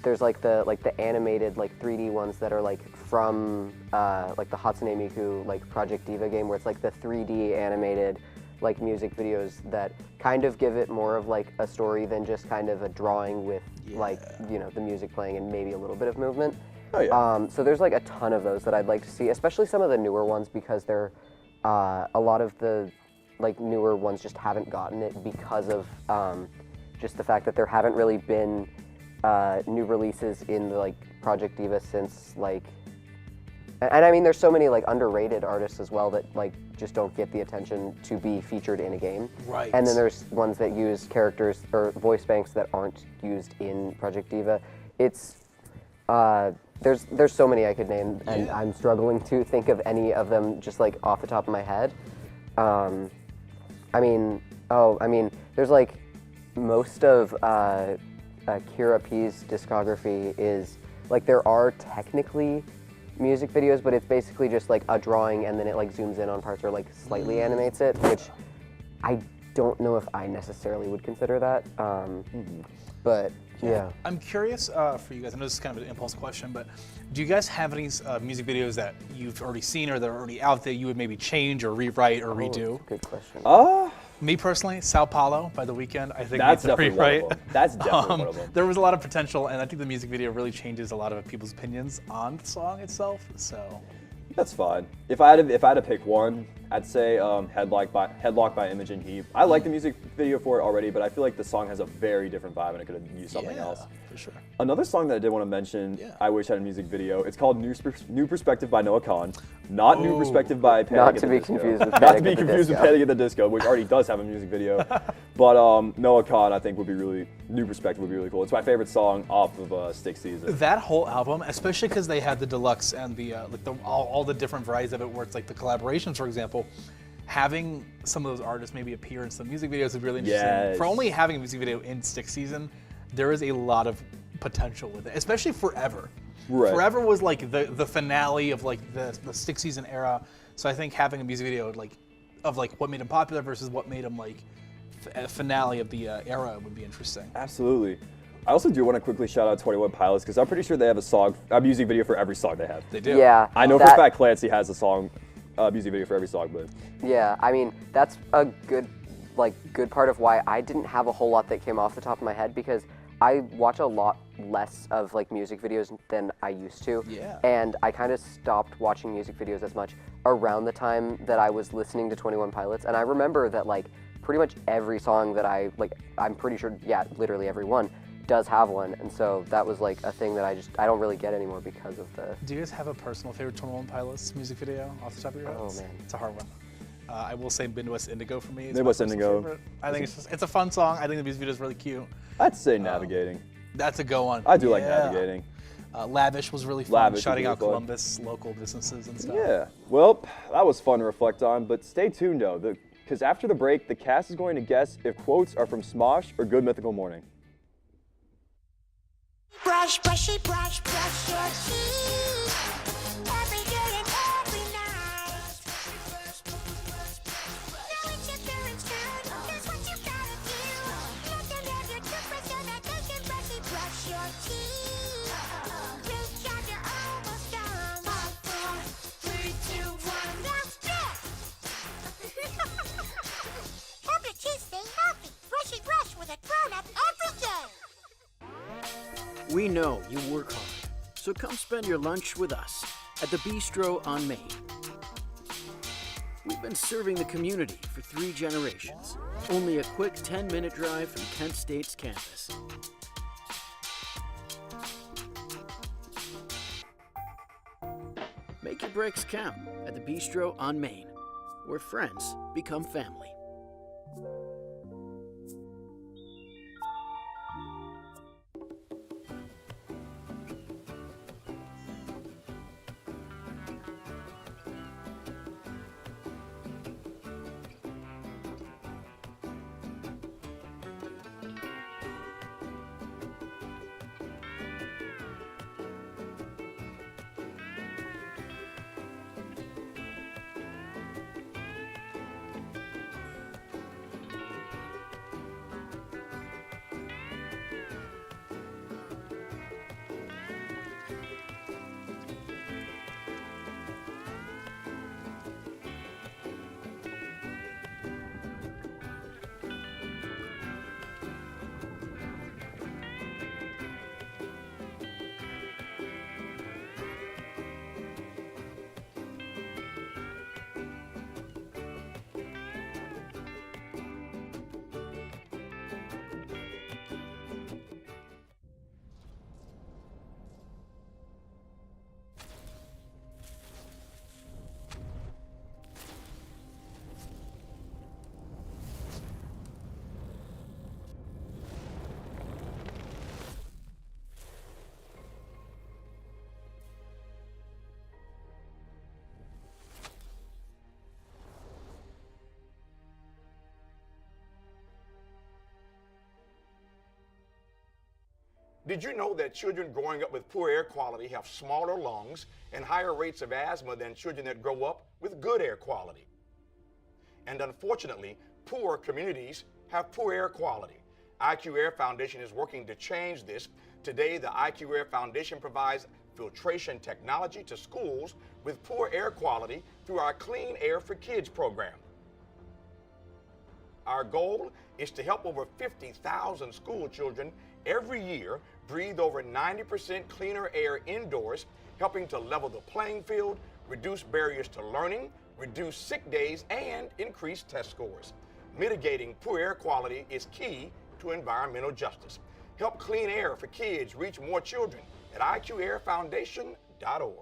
Speaker 2: there's like the animated like 3D ones that are like from like the Hatsune Miku like Project Diva game, where it's like the 3D animated like music videos that kind of give it more of like a story than just kind of a drawing with like, you know, the music playing and maybe a little bit of movement.
Speaker 18: Oh, yeah.
Speaker 2: So there's like a ton of those that I'd like to see, especially some of the newer ones, because they're a lot of the like newer ones just haven't gotten it because of just the fact that there haven't really been new releases in the like Project Diva since like, and I mean there's so many like underrated artists as well that like just don't get the attention to be featured in a game.
Speaker 1: Right.
Speaker 2: And then there's ones that use characters or voice banks that aren't used in Project Diva. It's there's so many I could name, and I'm struggling to think of any of them just like off the top of my head. I mean, there's like most of Kira P's discography is like there are technically music videos, but it's basically just like a drawing and then it like zooms in on parts or like slightly animates it, which I don't know if I necessarily would consider that. But yeah.
Speaker 1: I'm curious for you guys, I know this is kind of an impulse question, but do you guys have any music videos that you've already seen or that are already out there you would maybe change or rewrite or redo?
Speaker 2: Good question.
Speaker 1: Me personally, Sao Paulo by The Weeknd, I think
Speaker 18: That's
Speaker 1: needs a
Speaker 18: definitely
Speaker 1: rewrite.
Speaker 18: one of them. That's definitely one of them.
Speaker 1: There was a lot of potential, and I think the music video really changes a lot of people's opinions on the song itself. So
Speaker 18: That's fine. If I had to pick one, I'd say Headlock by Imogen Heap. I like the music video for it already, but I feel like the song has a very different vibe and it could have used something else.
Speaker 1: For sure.
Speaker 18: Another song that I did want to mention, I wish had a music video. It's called New Perspective by Noah Kahn. Not New Perspective by Panic
Speaker 2: Not
Speaker 18: at
Speaker 2: to
Speaker 18: the
Speaker 2: be
Speaker 18: Disco.
Speaker 2: confused with
Speaker 18: Not
Speaker 2: Panic
Speaker 18: to be
Speaker 2: at the
Speaker 18: confused with
Speaker 2: Disco.
Speaker 18: Panic at the Disco, which already does have a music video. But Noah Kahn, I think, would be really, New Perspective would be really cool. It's my favorite song off of Stick Season.
Speaker 1: that whole album, especially because they had the deluxe and the like all the different varieties of it, where it's like the collaborations, for example. Having some of those artists maybe appear in some music videos is really interesting.
Speaker 18: Yes.
Speaker 1: For only having a music video in Stick Season, there is a lot of potential with it, especially Forever.
Speaker 18: Right.
Speaker 1: Forever was like the finale of like the Stick Season era. So I think having a music video of what made him popular versus what made him like a finale of the era would be interesting.
Speaker 18: Absolutely. I also do want to quickly shout out 21 Pilots because I'm pretty sure they have a music video for every song they have.
Speaker 1: They do.
Speaker 2: Yeah.
Speaker 18: I know for a fact Clancy has a music video for every song, but
Speaker 2: Yeah, I mean, that's a good part of why I didn't have a whole lot that came off the top of my head, because I watch a lot less of like music videos than I used to.
Speaker 1: Yeah.
Speaker 2: And I kind of stopped watching music videos as much around the time that I was listening to 21 Pilots, and I remember that like pretty much every song that I'm pretty sure, literally every one does have one, and so that was like a thing that I don't really get anymore because of the.
Speaker 1: Do you guys have a personal favorite 21 Pilots music video off the top of your heads?
Speaker 2: Oh man,
Speaker 1: it's a hard one. I will say Midwest Indigo for me. Is
Speaker 18: Midwest
Speaker 1: my personal
Speaker 18: Indigo.
Speaker 1: favorite. I think it's a fun song. I think the music video is really cute.
Speaker 18: I'd say Navigating.
Speaker 1: That's a go one.
Speaker 18: I do like Navigating.
Speaker 1: Lavish was really fun,
Speaker 18: Lavish was
Speaker 1: shouting
Speaker 18: really
Speaker 1: out
Speaker 18: fun.
Speaker 1: Columbus, local businesses and stuff.
Speaker 18: Yeah. Well, that was fun to reflect on, but stay tuned though, because after the break, the cast is going to guess if quotes are from Smosh or Good Mythical Morning.
Speaker 4: Brush, brushy, brush, brush your teeth. Every day and every night. Now it's your parents' turn. Here's what you gotta do. Let them have your toothbrush so that they can brushy brush your teeth. Great job, you're almost done. 5, 4, 3, 2, 1. That's it. Help your teeth stay healthy. Brushy brush with a grown-up every day.
Speaker 5: We know you work hard, so come spend your lunch with us at the Bistro on Main. We've been serving the community for 3 generations, only a quick 10-minute drive from Kent State's campus. Make your breaks count at the Bistro on Main, where friends become family.
Speaker 8: Did you know that children growing up with poor air quality have smaller lungs and higher rates of asthma than children that grow up with good air quality? And unfortunately, poor communities have poor air quality. IQ Air Foundation is working to change this. Today, the IQ Air Foundation provides filtration technology to schools with poor air quality through our Clean Air for Kids program. Our goal is to help over 50,000 school children every year breathe over 90% cleaner air indoors, helping to level the playing field, reduce barriers to learning, reduce sick days, and increase test scores. Mitigating poor air quality is key to environmental justice. Help clean air for kids reach more children at IQAirFoundation.org.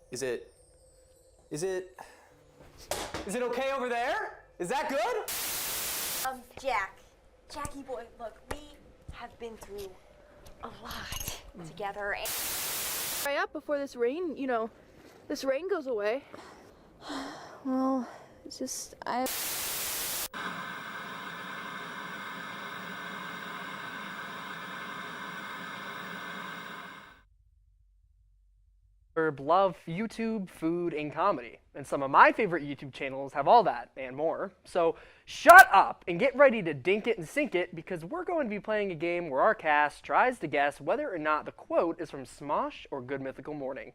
Speaker 9: Is it okay over there? Is that good?
Speaker 10: Jackie boy, look, we have been through a lot together.
Speaker 11: Hurry up before this rain, this rain goes away.
Speaker 10: Well, it's just,
Speaker 3: Blurb love YouTube, food, and comedy. And some of my favorite YouTube channels have all that and more. So shut up and get ready to dink it and sink it, because we're going to be playing a game where our cast tries to guess whether or not the quote is from Smosh or Good Mythical Morning.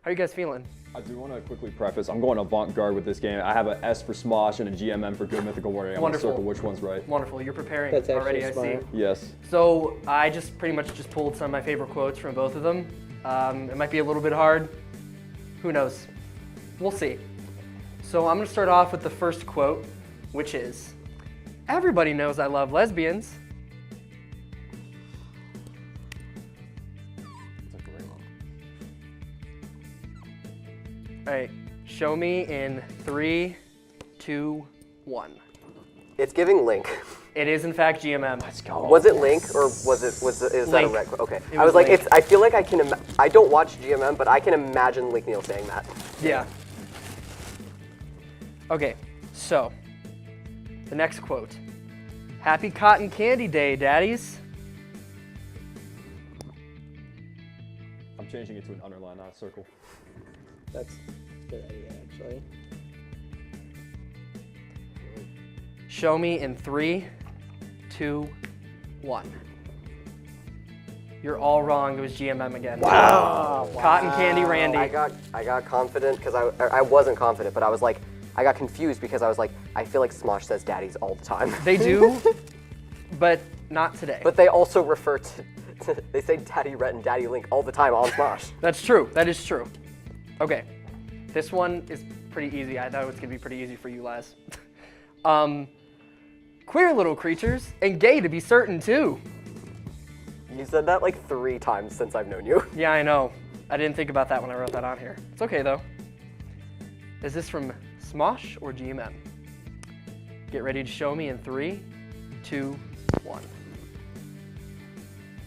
Speaker 3: How are you guys feeling?
Speaker 18: I do want to quickly preface, I'm going avant-garde with this game. I have an S for Smosh and a GMM for Good Mythical Morning. I'm going to circle which one's right.
Speaker 3: Wonderful. You're preparing
Speaker 17: That's
Speaker 3: already, I
Speaker 17: smart.
Speaker 3: see.
Speaker 18: Yes.
Speaker 3: So I just pretty much just pulled some of my favorite quotes from both of them. It might be a little bit hard. Who knows? We'll see. So I'm going to start off with the first quote, which is, "Everybody knows I love lesbians." All right, show me in 3, 2, 1.
Speaker 2: It's giving Link.
Speaker 3: It is in fact GMM. Let's
Speaker 2: go. Was it Link or is that a
Speaker 3: Link.
Speaker 2: red quote? Okay.
Speaker 3: It
Speaker 2: I was
Speaker 3: was
Speaker 2: like,
Speaker 3: Link.
Speaker 2: I feel like I can. I don't watch GMM, but I can imagine Link Neal saying that.
Speaker 3: Yeah. Okay, so the next quote. "Happy Cotton Candy Day, daddies."
Speaker 18: I'm changing it to an underline, not a circle.
Speaker 17: That's a good idea, actually.
Speaker 3: Show me in 3, 2, 1. You're all wrong. It was GMM again.
Speaker 2: Wow.
Speaker 3: Cotton Candy Randy.
Speaker 2: I got confident because I wasn't confident, but I was like, I got confused because I was like, I feel like Smosh says daddies all the time.
Speaker 3: They do, but not today.
Speaker 2: But they also refer to they say Daddy Rhett and Daddy Link all the time on Smosh.
Speaker 3: That's true. That is true. Okay, this one is pretty easy. I thought it was gonna be pretty easy for you, Laz. Queer little creatures, and gay to be certain too.
Speaker 2: You said that like 3 times since I've known you.
Speaker 3: Yeah, I know. I didn't think about that when I wrote that on here. It's okay though. Is this from Smosh or GMM? Get ready to show me in 3, 2, 1.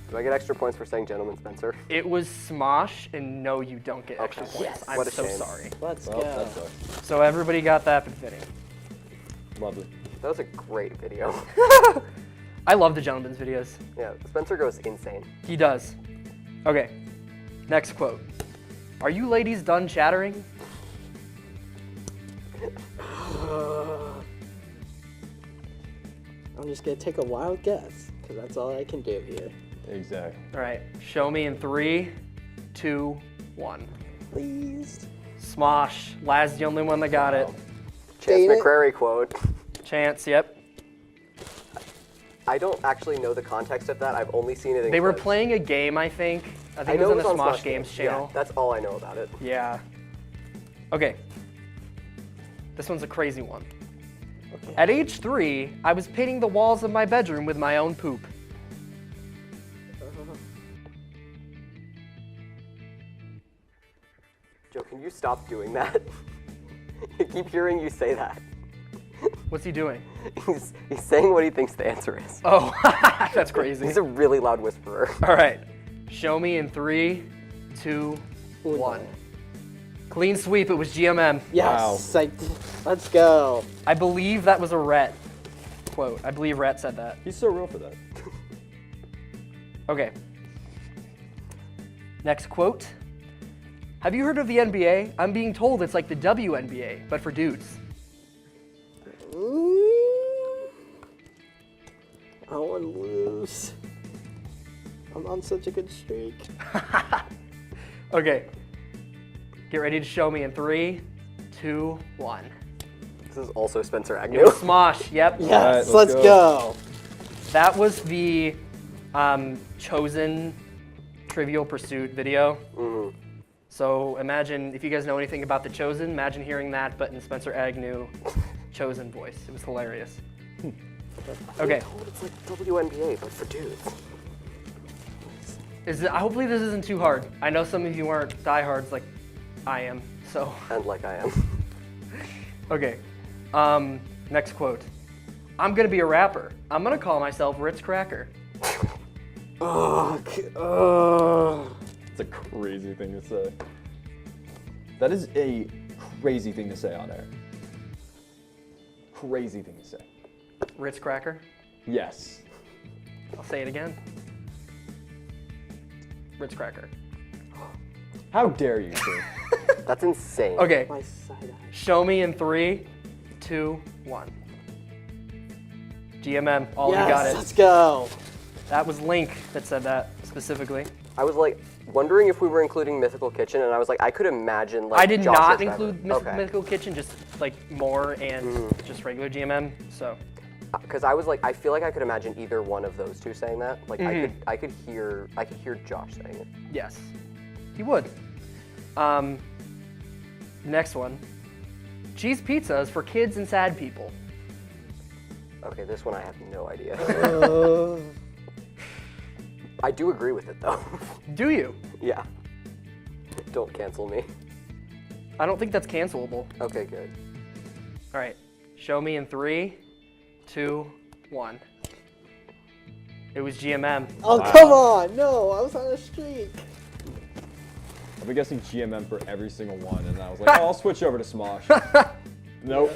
Speaker 2: Do I get extra points for saying Gentleman Spencer?
Speaker 3: It was Smosh, and no, you don't get extra points.
Speaker 2: Yes.
Speaker 3: I'm
Speaker 2: What a
Speaker 3: so
Speaker 2: shame.
Speaker 3: sorry.
Speaker 17: Let's
Speaker 18: Well,
Speaker 17: go.
Speaker 18: that sucks.
Speaker 3: So everybody got that but Vinny.
Speaker 18: Lovely.
Speaker 2: That was a great video.
Speaker 3: I love the Gentleman's videos.
Speaker 2: Yeah, Spencer goes insane.
Speaker 3: He does. Okay, next quote. "Are you ladies done chattering?"
Speaker 17: I'm just gonna take a wild guess, because that's all I can do here.
Speaker 18: Exactly.
Speaker 3: All right, show me in 3, 2, 1.
Speaker 17: Please.
Speaker 3: Smosh. Laz the only one that got it.
Speaker 2: Chance McCrary quote.
Speaker 3: Chance, yep.
Speaker 2: I don't actually know the context of that. I've only seen it in
Speaker 3: They were
Speaker 2: clips.
Speaker 3: playing a game, I think. I think it
Speaker 2: know
Speaker 3: was on the Smosh
Speaker 2: Smosh
Speaker 3: Games
Speaker 2: Yeah,
Speaker 3: channel.
Speaker 2: that's all I know about it.
Speaker 3: Yeah. Okay. This one's a crazy one. At age 3, I was painting the walls of my bedroom with my own poop.
Speaker 2: Joe, can you stop doing that? I keep hearing you say that.
Speaker 3: What's he doing?
Speaker 2: He's saying what he thinks the answer is.
Speaker 3: Oh, that's crazy.
Speaker 2: He's a really loud whisperer.
Speaker 3: All right. Show me in 3, 2, 1. Clean sweep, it was GMM.
Speaker 17: Yes, let's go.
Speaker 3: I believe that was a Rhett quote. I believe Rhett said that.
Speaker 18: He's so real for that.
Speaker 3: Okay. Next quote. Have you heard of the NBA? I'm being told it's like the WNBA, but for dudes.
Speaker 17: I want to lose. I'm on such a good streak.
Speaker 3: Okay. Get ready to show me in 3, 2, 1.
Speaker 2: This is also Spencer
Speaker 3: It
Speaker 2: Agnew.
Speaker 3: was Smosh, yep.
Speaker 17: Yes, let's go.
Speaker 3: That was the Chosen Trivial Pursuit video.
Speaker 2: Mm-hmm.
Speaker 3: So imagine, if you guys know anything about The Chosen, imagine hearing that, but in Spencer Agnew Chosen voice. It was hilarious. Okay.
Speaker 2: It's like WNBA, but for dudes.
Speaker 3: Hopefully this isn't too hard. I know some of you aren't diehards like I am, so.
Speaker 2: And like I am.
Speaker 3: Okay. Next quote. I'm gonna be a rapper. I'm gonna call myself Ritz Cracker.
Speaker 18: It's a crazy thing to say. That is a crazy thing to say on air. Crazy thing to say.
Speaker 3: Ritz Cracker?
Speaker 18: Yes.
Speaker 3: I'll say it again. Ritz Cracker.
Speaker 18: How dare you, sir?
Speaker 2: That's insane.
Speaker 3: Okay.
Speaker 17: My side eye.
Speaker 3: Show me in 3, 2, 1. GMM, all you got it.
Speaker 17: Let's go.
Speaker 3: That was Link that said that specifically.
Speaker 2: I was like wondering if we were including Mythical Kitchen, and I was like, I could imagine like.
Speaker 3: I did
Speaker 2: Josh
Speaker 3: not
Speaker 2: or Trevor.
Speaker 3: include Mythical Kitchen, just like more and just regular GMM. So.
Speaker 2: Because I was like, I feel like I could imagine either one of those two saying that. Like I could hear Josh saying it.
Speaker 3: Yes, he would. Next one. Cheese pizza is for kids and sad people.
Speaker 2: Okay, this one I have no idea. I do agree with it though.
Speaker 3: Do you?
Speaker 2: Yeah. Don't cancel me.
Speaker 3: I don't think that's cancelable.
Speaker 2: Okay, good.
Speaker 3: All right, show me in 3, 2, 1. It was GMM.
Speaker 17: Oh, come on. No, I was on a streak.
Speaker 18: I've been guessing GMM for every single one, and I was like, oh, I'll switch over to Smosh. Nope.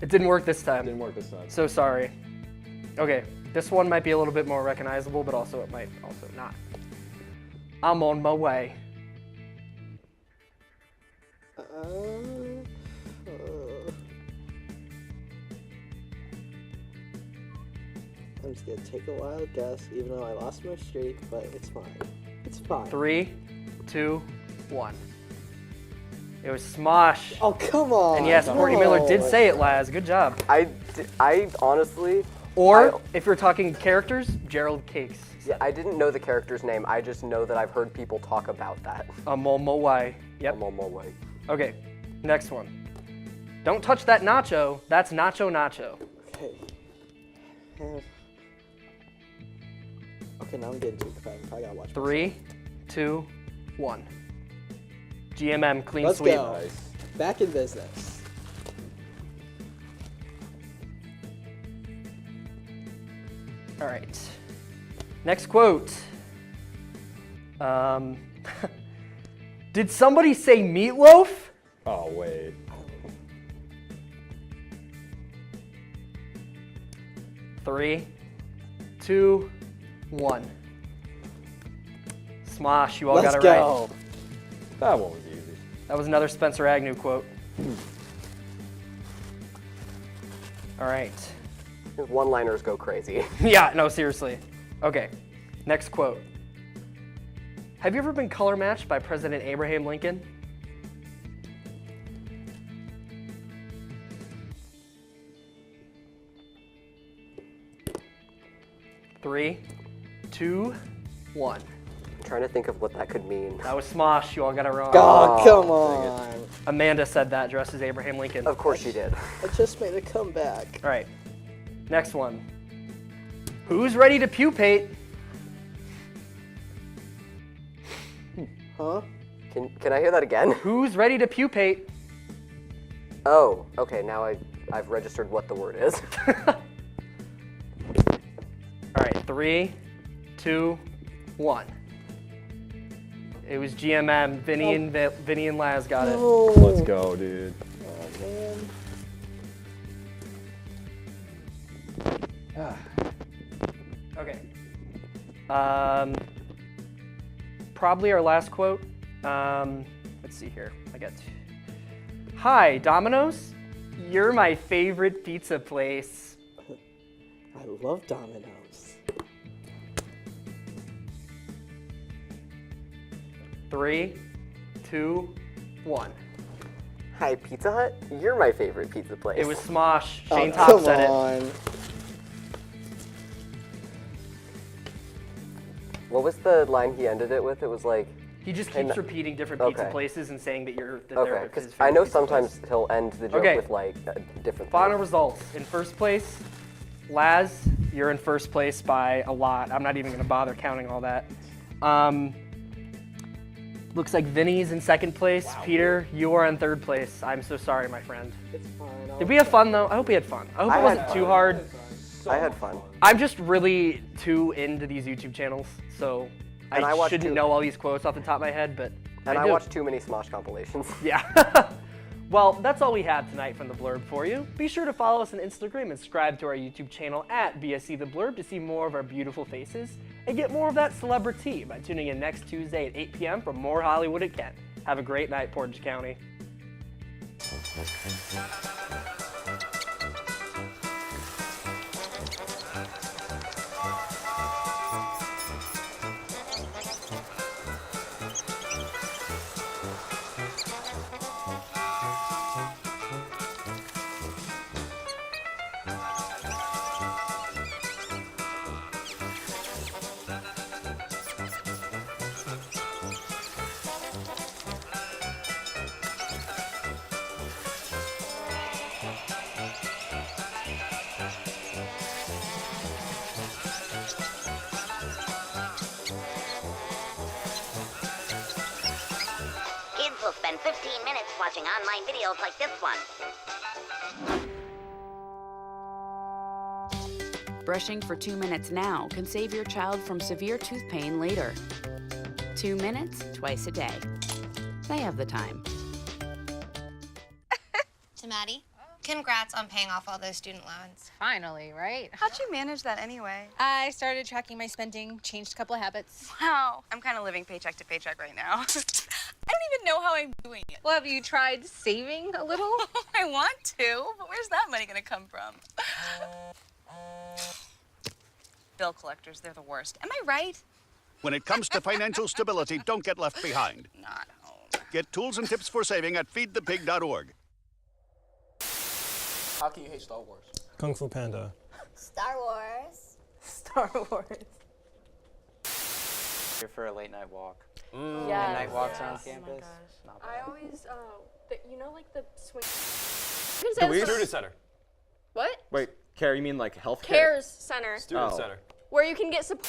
Speaker 3: It didn't work this time.
Speaker 18: Didn't work this time.
Speaker 3: So sorry. Okay, this one might be a little bit more recognizable, but also it might also not. I'm on my way.
Speaker 17: I'm just gonna take a wild guess, even though I lost my streak, but it's fine. It's fine.
Speaker 3: 3, 2, 1. It was Smosh.
Speaker 17: Oh, come on.
Speaker 3: And yes, Courtney Miller did say it, Laz. Good job.
Speaker 2: I honestly.
Speaker 3: Or, if you're talking characters, Gerald Cakes.
Speaker 2: Yeah, I didn't know the character's name. I just know that I've heard people talk about that.
Speaker 3: I'm on my way. Yep.
Speaker 2: I'm on my way.
Speaker 3: Okay, next one. Don't touch that nacho. That's Nacho Nacho.
Speaker 17: Okay. Okay, now I'm getting too competitive. I gotta watch.
Speaker 3: 3, 2, 1. GMM, clean
Speaker 17: Let's
Speaker 3: sweep.
Speaker 17: go. Back in business.
Speaker 3: All right. Next quote. Did somebody say meatloaf?
Speaker 18: Oh, wait.
Speaker 3: Three, 2, 1. Smosh, you all got it right.
Speaker 18: That one was easy.
Speaker 3: That was another Spencer Agnew quote. All right.
Speaker 2: One-liners go crazy.
Speaker 3: Yeah, no, seriously. Okay, next quote. Have you ever been color matched by President Abraham Lincoln? Three, 2, 1.
Speaker 2: I'm trying to think of what that could mean.
Speaker 3: That was Smosh. You all got it wrong.
Speaker 17: Oh, come on.
Speaker 3: Amanda said that dressed as Abraham Lincoln.
Speaker 2: Of course she did.
Speaker 17: I just made a comeback.
Speaker 3: All right. Next one. Who's ready to pupate?
Speaker 17: Huh?
Speaker 2: Can I hear that again?
Speaker 3: Who's ready to pupate?
Speaker 2: Oh, okay. Now I've registered what the word is.
Speaker 3: All right. 3, 2, 1. It was GMM. Vinny and Laz got it.
Speaker 18: Let's go, dude.
Speaker 3: Oh man. Okay. Probably our last quote. Let's see here. I got. Hi, Domino's. You're my favorite pizza place.
Speaker 17: I love Domino's.
Speaker 3: 3, 2, 1.
Speaker 2: Hi, Pizza Hut. You're my favorite pizza place.
Speaker 3: It was Smosh. Shane Top said it.
Speaker 2: What was the line he ended it with? It was like.
Speaker 3: He just keeps repeating different pizza places and saying that
Speaker 2: Okay,
Speaker 3: they're
Speaker 2: because
Speaker 3: his
Speaker 2: I
Speaker 3: favorite
Speaker 2: know
Speaker 3: pizza
Speaker 2: sometimes
Speaker 3: place.
Speaker 2: he'll end the joke
Speaker 3: Okay.
Speaker 2: with like a different.
Speaker 3: Final
Speaker 2: thing.
Speaker 3: results. In first place, Laz, you're in first place by a lot. I'm not even going to bother counting all that. Looks like Vinny's in second place. Wow. Peter, you are in third place. I'm so sorry, my friend.
Speaker 2: It's fine.
Speaker 3: Did we have fun though? I hope we had fun. I hope it wasn't too hard.
Speaker 2: I had fun.
Speaker 3: I'm just really too into these YouTube channels, so
Speaker 2: And I
Speaker 3: I
Speaker 2: watch
Speaker 3: shouldn't know all these quotes off the top of my head, but
Speaker 2: And I
Speaker 3: do.
Speaker 2: watched too many Smosh compilations.
Speaker 3: Yeah. Well, that's all we have tonight from The Blurb for you. Be sure to follow us on Instagram and subscribe to our YouTube channel at BSC The Blurb to see more of our beautiful faces and get more of that celebrity by tuning in next Tuesday at 8 p.m. for more Hollywood at Kent. Have a great night, Portage County.
Speaker 6: Kids will spend 15 minutes watching online videos like this one.
Speaker 13: Brushing for 2 minutes now can save your child from severe tooth pain later. 2 minutes, twice a day. They have the time.
Speaker 14: To Maddie, congrats on paying off all those student loans.
Speaker 16: Finally, right?
Speaker 14: How'd you manage that anyway?
Speaker 16: I started tracking my spending, changed a couple of habits.
Speaker 14: Wow, I'm kind of living paycheck to paycheck right now. I don't even know how I'm doing it.
Speaker 16: Well, have you tried saving a little?
Speaker 14: I want to, but where's that money gonna come from? Bill collectors, they're the worst. Am I right?
Speaker 19: When it comes to financial stability, don't get left behind.
Speaker 14: Not home.
Speaker 19: Get tools and tips for saving at feedthepig.org.
Speaker 9: How can you hate Star Wars?
Speaker 20: Kung Fu Panda.
Speaker 14: Star Wars.
Speaker 16: Star Wars.
Speaker 21: Here for a late night walk.
Speaker 16: Yes.
Speaker 21: Night walks around
Speaker 16: Yes.
Speaker 21: campus. Not bad.
Speaker 11: I always, you know, like the swing.
Speaker 23: Student center.
Speaker 11: What?
Speaker 23: Wait, care, you mean like healthcare?
Speaker 11: Cares Center.
Speaker 23: Student center.
Speaker 11: Where you can get support.